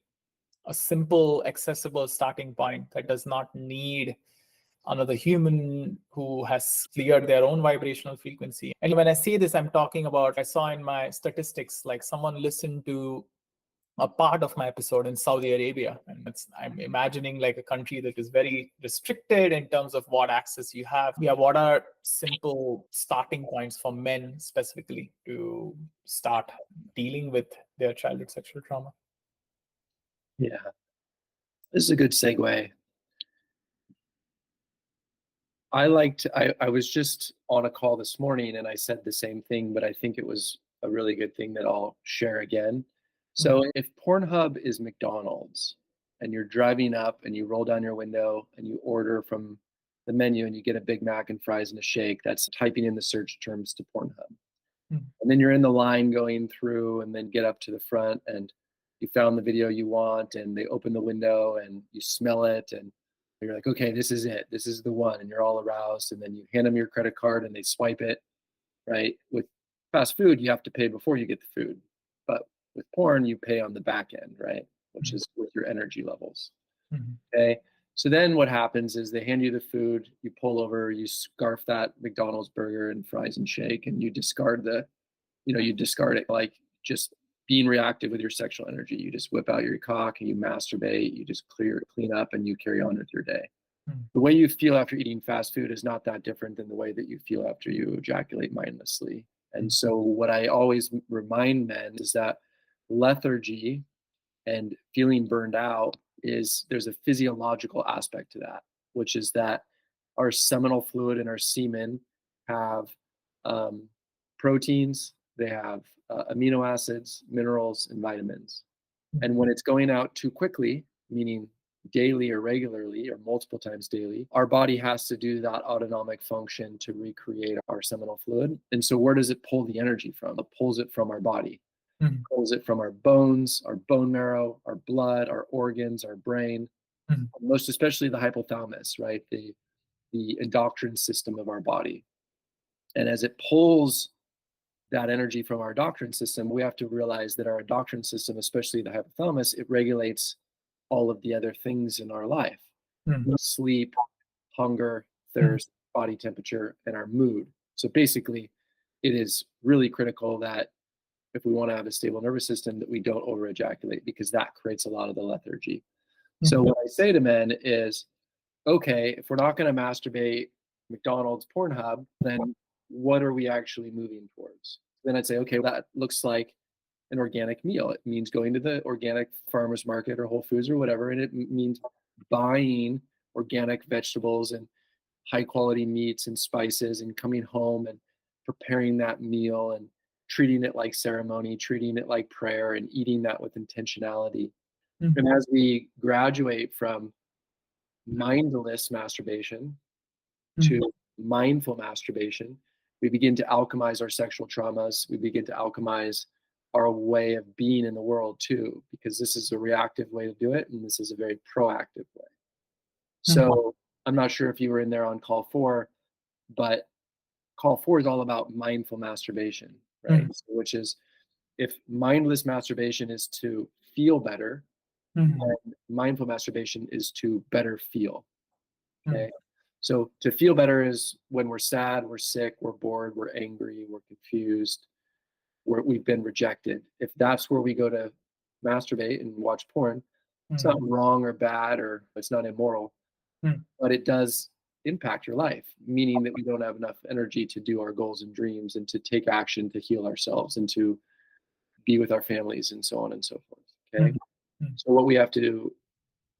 a simple, accessible starting point that does not need another human who has cleared their own vibrational frequency? And when I say this, I'm talking about, I saw in my statistics, like someone listened to a part of my episode in Saudi Arabia. And I'm imagining like a country that is very restricted in terms of what access you have. Yeah, what are simple starting points for men specifically to start dealing with their childhood sexual trauma? Yeah, this is a good segue. I was just on a call this morning and I said the same thing, but I think it was a really good thing that I'll share again. So if Pornhub is McDonald's and you're driving up and you roll down your window and you order from the menu and you get a Big Mac and fries and a shake, that's typing in the search terms to Pornhub. And then you're in the line going through and then get up to the front and you found the video you want and they open the window and you smell it and you're like, okay, this is it. This is the one. And you're all aroused. And then you hand them your credit card and they swipe it, right? With fast food, you have to pay before you get the food. But with porn, you pay on the back end, right? Which is with your energy levels. Okay. So then what happens is they hand you the food, you pull over, you scarf that McDonald's burger and fries and shake, and you discard you discard it like just being reactive with your sexual energy. You just whip out your cock and you masturbate, you just clean up and you carry on with your day. The way you feel after eating fast food is not that different than the way that you feel after you ejaculate mindlessly. And so what I always remind men is that lethargy and feeling burned out there's a physiological aspect to that, which is that our seminal fluid and our semen have proteins, they have amino acids, minerals, and vitamins. And when it's going out too quickly, meaning daily or regularly or multiple times daily, our body has to do that autonomic function to recreate our seminal fluid. And so where does it pull the energy from? It pulls it from our body. It pulls it from our bones, our bone marrow, our blood, our organs, our brain, most especially the hypothalamus, right? The endocrine system of our body. And as it pulls that energy from our endocrine system, we have to realize that our endocrine system, especially the hypothalamus, it regulates all of the other things in our life. Sleep, hunger, thirst, body temperature, and our mood. So basically, it is really critical that if we want to have a stable nervous system, that we don't over ejaculate, because that creates a lot of the lethargy. So what I say to men is, okay, if we're not going to masturbate McDonald's, Pornhub, then what are we actually moving towards? Then I'd say, okay, that looks like an organic meal. It means going to the organic farmer's market or Whole Foods or whatever, and it means buying organic vegetables and high quality meats and spices and coming home and preparing that meal and treating it like ceremony, treating it like prayer, and eating that with intentionality. And as we graduate from mindless masturbation to mindful masturbation, we begin to alchemize our sexual traumas. We begin to alchemize our way of being in the world too, because this is a reactive way to do it, and this is a very proactive way. So I'm not sure if you were in there on call 4, but call 4 is all about mindful masturbation, right? So, which is, if mindless masturbation is to feel better, and mindful masturbation is to better feel. Okay. So to feel better is when we're sad, we're sick, we're bored, we're angry, we're confused, we've been rejected. If that's where we go to masturbate and watch porn, it's not wrong or bad, or it's not immoral, but it does impact your life, meaning that we don't have enough energy to do our goals and dreams and to take action to heal ourselves and to be with our families and so on and so forth. Okay. Mm. So what we have to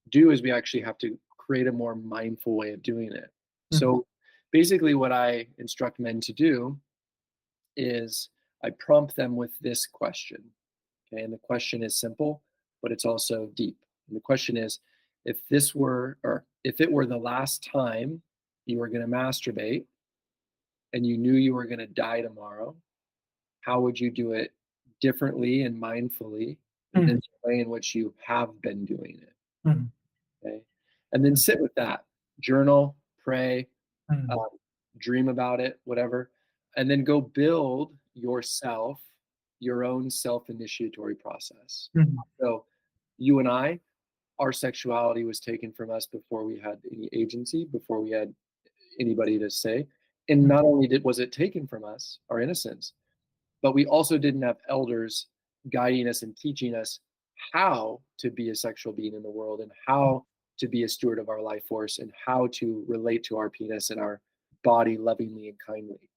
do is we actually have to create a more mindful way of doing it. So basically what I instruct men to do is I prompt them with this question. Okay, and the question is simple, but it's also deep. And the question is, if it were the last time you were going to masturbate and you knew you were going to die tomorrow, how would you do it differently and mindfully than the way in which you have been doing it? Mm. Okay, and then sit with that, journal, pray, Mm. um, dream about it, whatever, and then go build yourself your own self-initiatory process. Mm. So you and I, our sexuality was taken from us before we had any agency, before we had anybody to say. And not only was it taken from us, our innocence, but we also didn't have elders guiding us and teaching us how to be a sexual being in the world and how to be a steward of our life force and how to relate to our penis and our body lovingly and kindly.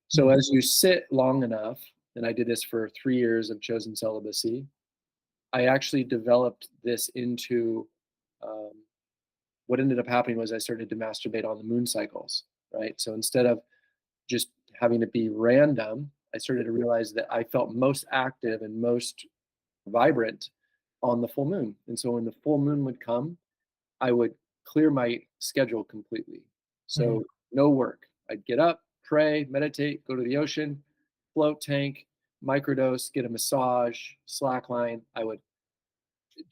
So as you sit long enough, and I did this for 3 years of chosen celibacy, I actually developed this into what ended up happening was I started to masturbate on the moon cycles, right? So instead of just having to be random, I started to realize that I felt most active and most vibrant on the full moon. And so when the full moon would come, I would clear my schedule completely. So no work. I'd get up, pray, meditate, go to the ocean, float tank, microdose, get a massage, slackline. I would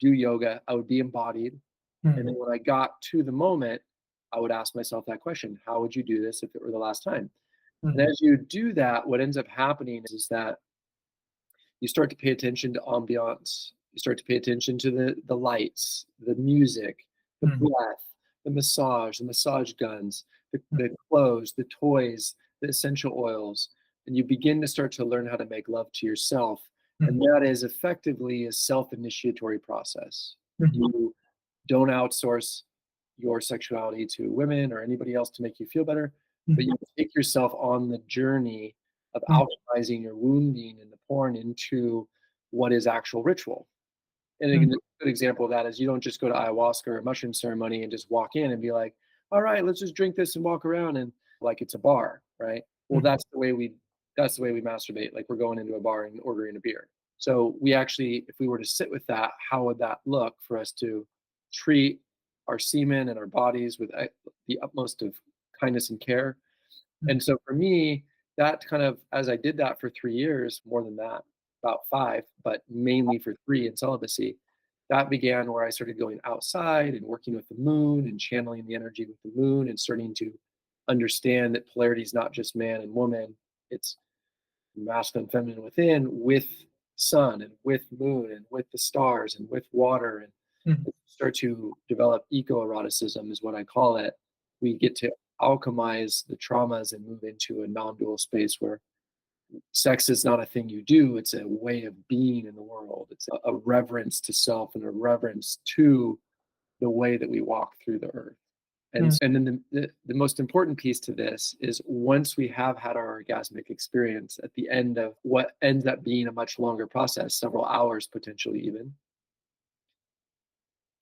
do yoga. I would be embodied. And then when I got to the moment, I would ask myself that question: how would you do this if it were the last time? And as you do that, what ends up happening is that you start to pay attention to ambiance. You start to pay attention to the lights, the music, the breath, the massage guns, the clothes, the toys, the essential oils, and you begin to start to learn how to make love to yourself. And that is effectively a self-initiatory process. You don't outsource your sexuality to women or anybody else to make you feel better, but you take yourself on the journey of alchemizing your wounding and the porn into what is actual ritual. And a good example of that is you don't just go to ayahuasca or a mushroom ceremony and just walk in and be like, all right, let's just drink this and walk around and like it's a bar, right? Well, that's the way we masturbate. Like we're going into a bar and ordering a beer. So we actually, if we were to sit with that, how would that look for us to treat our semen and our bodies with the utmost of kindness and care? And so for me, that kind of, as I did that for 3 years, more than that, about 5, but mainly for 3 in celibacy, that began where I started going outside and working with the moon and channeling the energy with the moon and starting to understand that polarity is not just man and woman, it's masculine, feminine within, with sun and with moon and with the stars and with water, and start to develop eco-eroticism is what I call it. We get to alchemize the traumas and move into a non-dual space where sex is not a thing you do, it's a way of being in the world. It's a reverence to self and a reverence to the way that we walk through the earth. And then the most important piece to this is once we have had our orgasmic experience at the end of what ends up being a much longer process, several hours potentially even,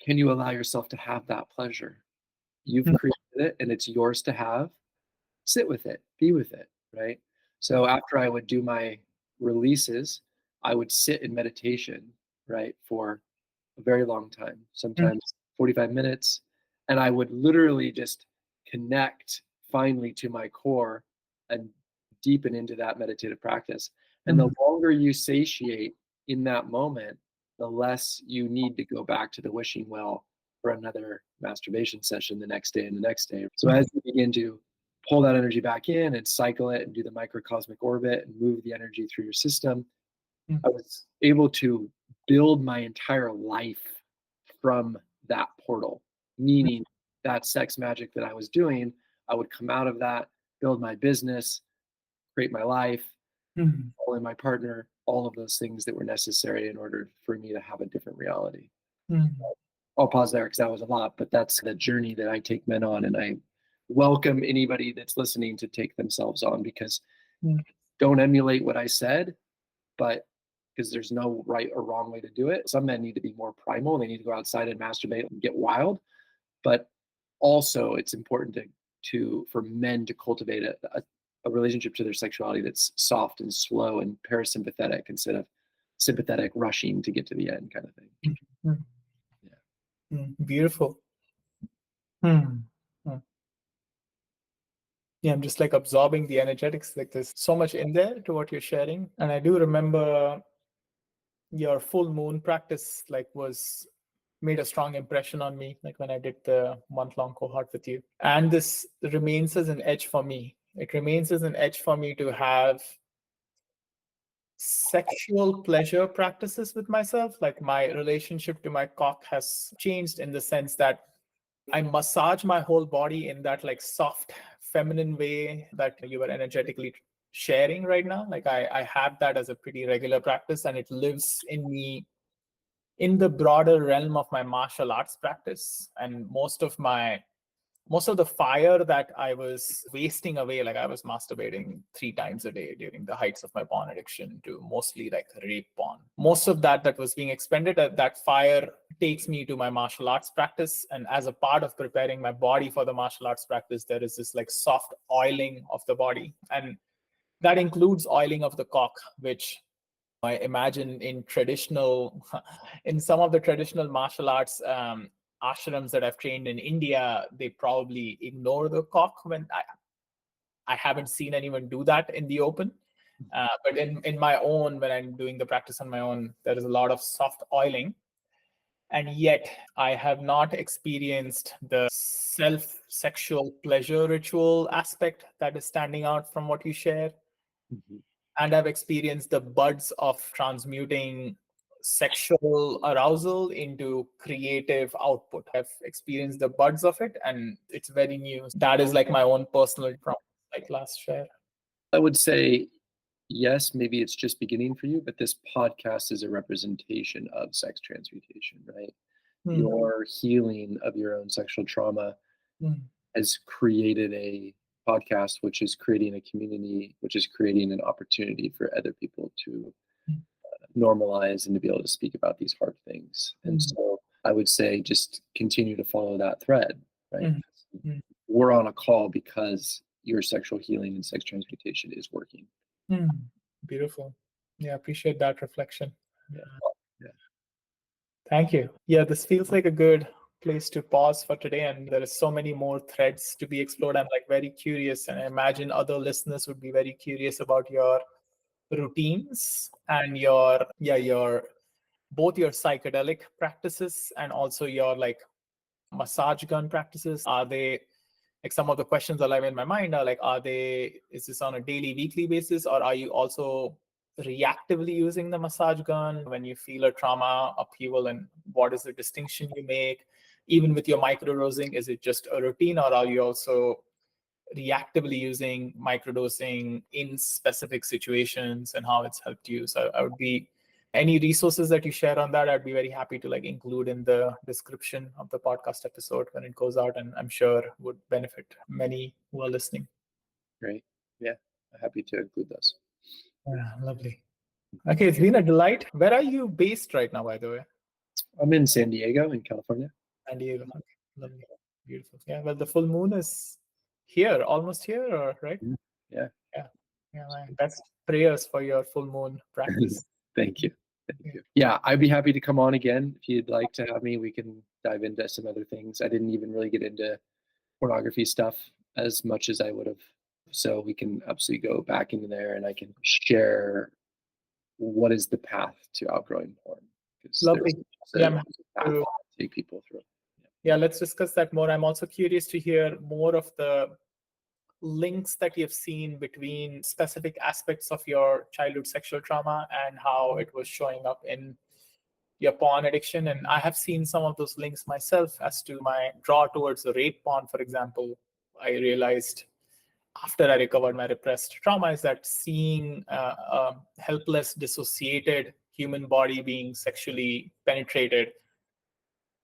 can you allow yourself to have that pleasure? You've created it and it's yours to have. Sit with it, be with it, right? So after I would do my releases, I would sit in meditation, right, for a very long time, sometimes 45 minutes. And I would literally just connect finally to my core and deepen into that meditative practice. And the longer you satiate in that moment, the less you need to go back to the wishing well for another masturbation session the next day and the next day. So as you begin to pull that energy back in and cycle it and do the microcosmic orbit and move the energy through your system, I was able to build my entire life from that portal, meaning that sex magic that I was doing, I would come out of that, build my business, create my life, fall in my partner, all of those things that were necessary in order for me to have a different reality. I'll pause there because that was a lot, but that's the journey that I take men on, and I welcome anybody that's listening to take themselves on, because don't emulate what I said, but because there's no right or wrong way to do it. Some men need to be more primal. They need to go outside and masturbate and get wild. But also it's important for men to cultivate a relationship to their sexuality that's soft and slow and parasympathetic instead of sympathetic rushing to get to the end kind of thing. Mm. Yeah. Beautiful. Yeah, I'm just like absorbing the energetics. Like there's so much in there to what you're sharing. And I do remember your full moon practice made a strong impression on me, like when I did the month-long cohort with you. And this remains as an edge for me. It remains as an edge for me to have sexual pleasure practices with myself. Like my relationship to my cock has changed in the sense that I massage my whole body in that like soft feminine way that you were energetically sharing right now. Like I have that as a pretty regular practice, and it lives in me in the broader realm of my martial arts practice. And most of the fire that I was wasting away, like I was masturbating 3 times a day during the heights of my porn addiction, to mostly like rape porn. Most of that was being expended, that fire takes me to my martial arts practice. And as a part of preparing my body for the martial arts practice, there is this like soft oiling of the body. And that includes oiling of the cock, which I imagine in some of the traditional martial arts ashrams that I've trained in India, they probably ignore the cock. When I haven't seen anyone do that in the open. But in my own, when I'm doing the practice on my own, there is a lot of soft oiling. And yet I have not experienced the self-sexual pleasure ritual aspect that is standing out from what you share. Mm-hmm. And I've experienced the buds of transmuting sexual arousal into creative output. I've experienced the buds of it, and it's very new. That is like my own personal from like last share. I would say yes, maybe it's just beginning for you, but this podcast is a representation of sex transmutation, right? Your healing of your own sexual trauma has created a podcast, which is creating a community, which is creating an opportunity for other people to normalize and to be able to speak about these hard things. And so I would say just continue to follow that thread, right? We're on a call because your sexual healing and sex transmutation is working. Beautiful. Yeah, I appreciate that reflection. Yeah. Thank you. Yeah, this feels like a good place to pause for today, and there is so many more threads to be explored. I'm like very curious, and I imagine other listeners would be very curious about your routines and both your psychedelic practices and also your like massage gun practices. Are they like, some of the questions alive in my mind are like, is this on a daily, weekly basis, or are you also reactively using the massage gun when you feel a trauma upheaval, and what is the distinction you make? Even with your microdosing, is it just a routine, or are you also reactively using microdosing in specific situations, and how it's helped you? So I would be, any resources that you share on that, I'd be very happy to like include in the description of the podcast episode when it goes out, and I'm sure would benefit many who are listening. Great. Yeah, happy to include those. Yeah, lovely. Okay, it's been a delight. Where are you based right now, by the way? I'm in San Diego, in California. San Diego. Okay, lovely. Beautiful. Yeah, well, the full moon is here, almost here, or right? Yeah. My best prayers for your full moon practice. Thank you. Yeah, I'd be happy to come on again. If you'd like to have me, we can dive into some other things. I didn't even really get into pornography stuff as much as I would have. So we can absolutely go back into there, and I can share what is the path to outgrowing porn. Lovely. Yeah, to take people through. Yeah, let's discuss that more. I'm also curious to hear more of the links that you've seen between specific aspects of your childhood sexual trauma and how it was showing up in your porn addiction. And I have seen some of those links myself as to my draw towards the rape porn, for example. I realized after I recovered my repressed trauma is that seeing a helpless, dissociated human body being sexually penetrated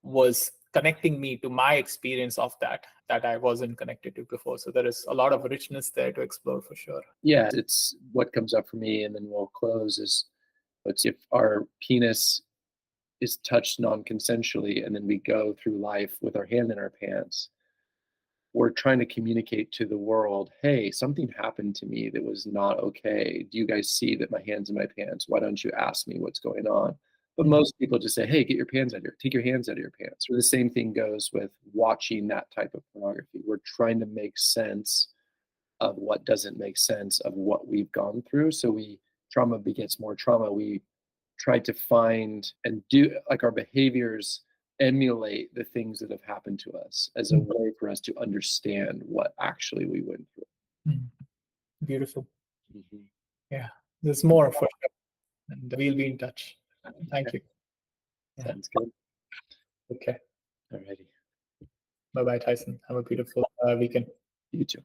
was connecting me to my experience of that I wasn't connected to before. So there is a lot of richness there to explore for sure. Yeah, it's what comes up for me, and then we'll close, is But if our penis is touched non-consensually and then we go through life with our hand in our pants, we're trying to communicate to the world, hey, something happened to me that was not okay. Do you guys see that my hand's in my pants? Why don't you ask me what's going on? But most people just say, hey, take your hands out of your pants. Or the same thing goes with watching that type of pornography. We're trying to make sense of what doesn't make sense of what we've gone through. So trauma begets more trauma. We try to find and do, like, our behaviors emulate the things that have happened to us as a way for us to understand what actually we went through. Beautiful. Mm-hmm. Yeah, there's more for sure. And we'll be in touch. Thank you. Sounds good. Okay. Alrighty. Bye-bye, Tyson. Have a beautiful weekend. You too.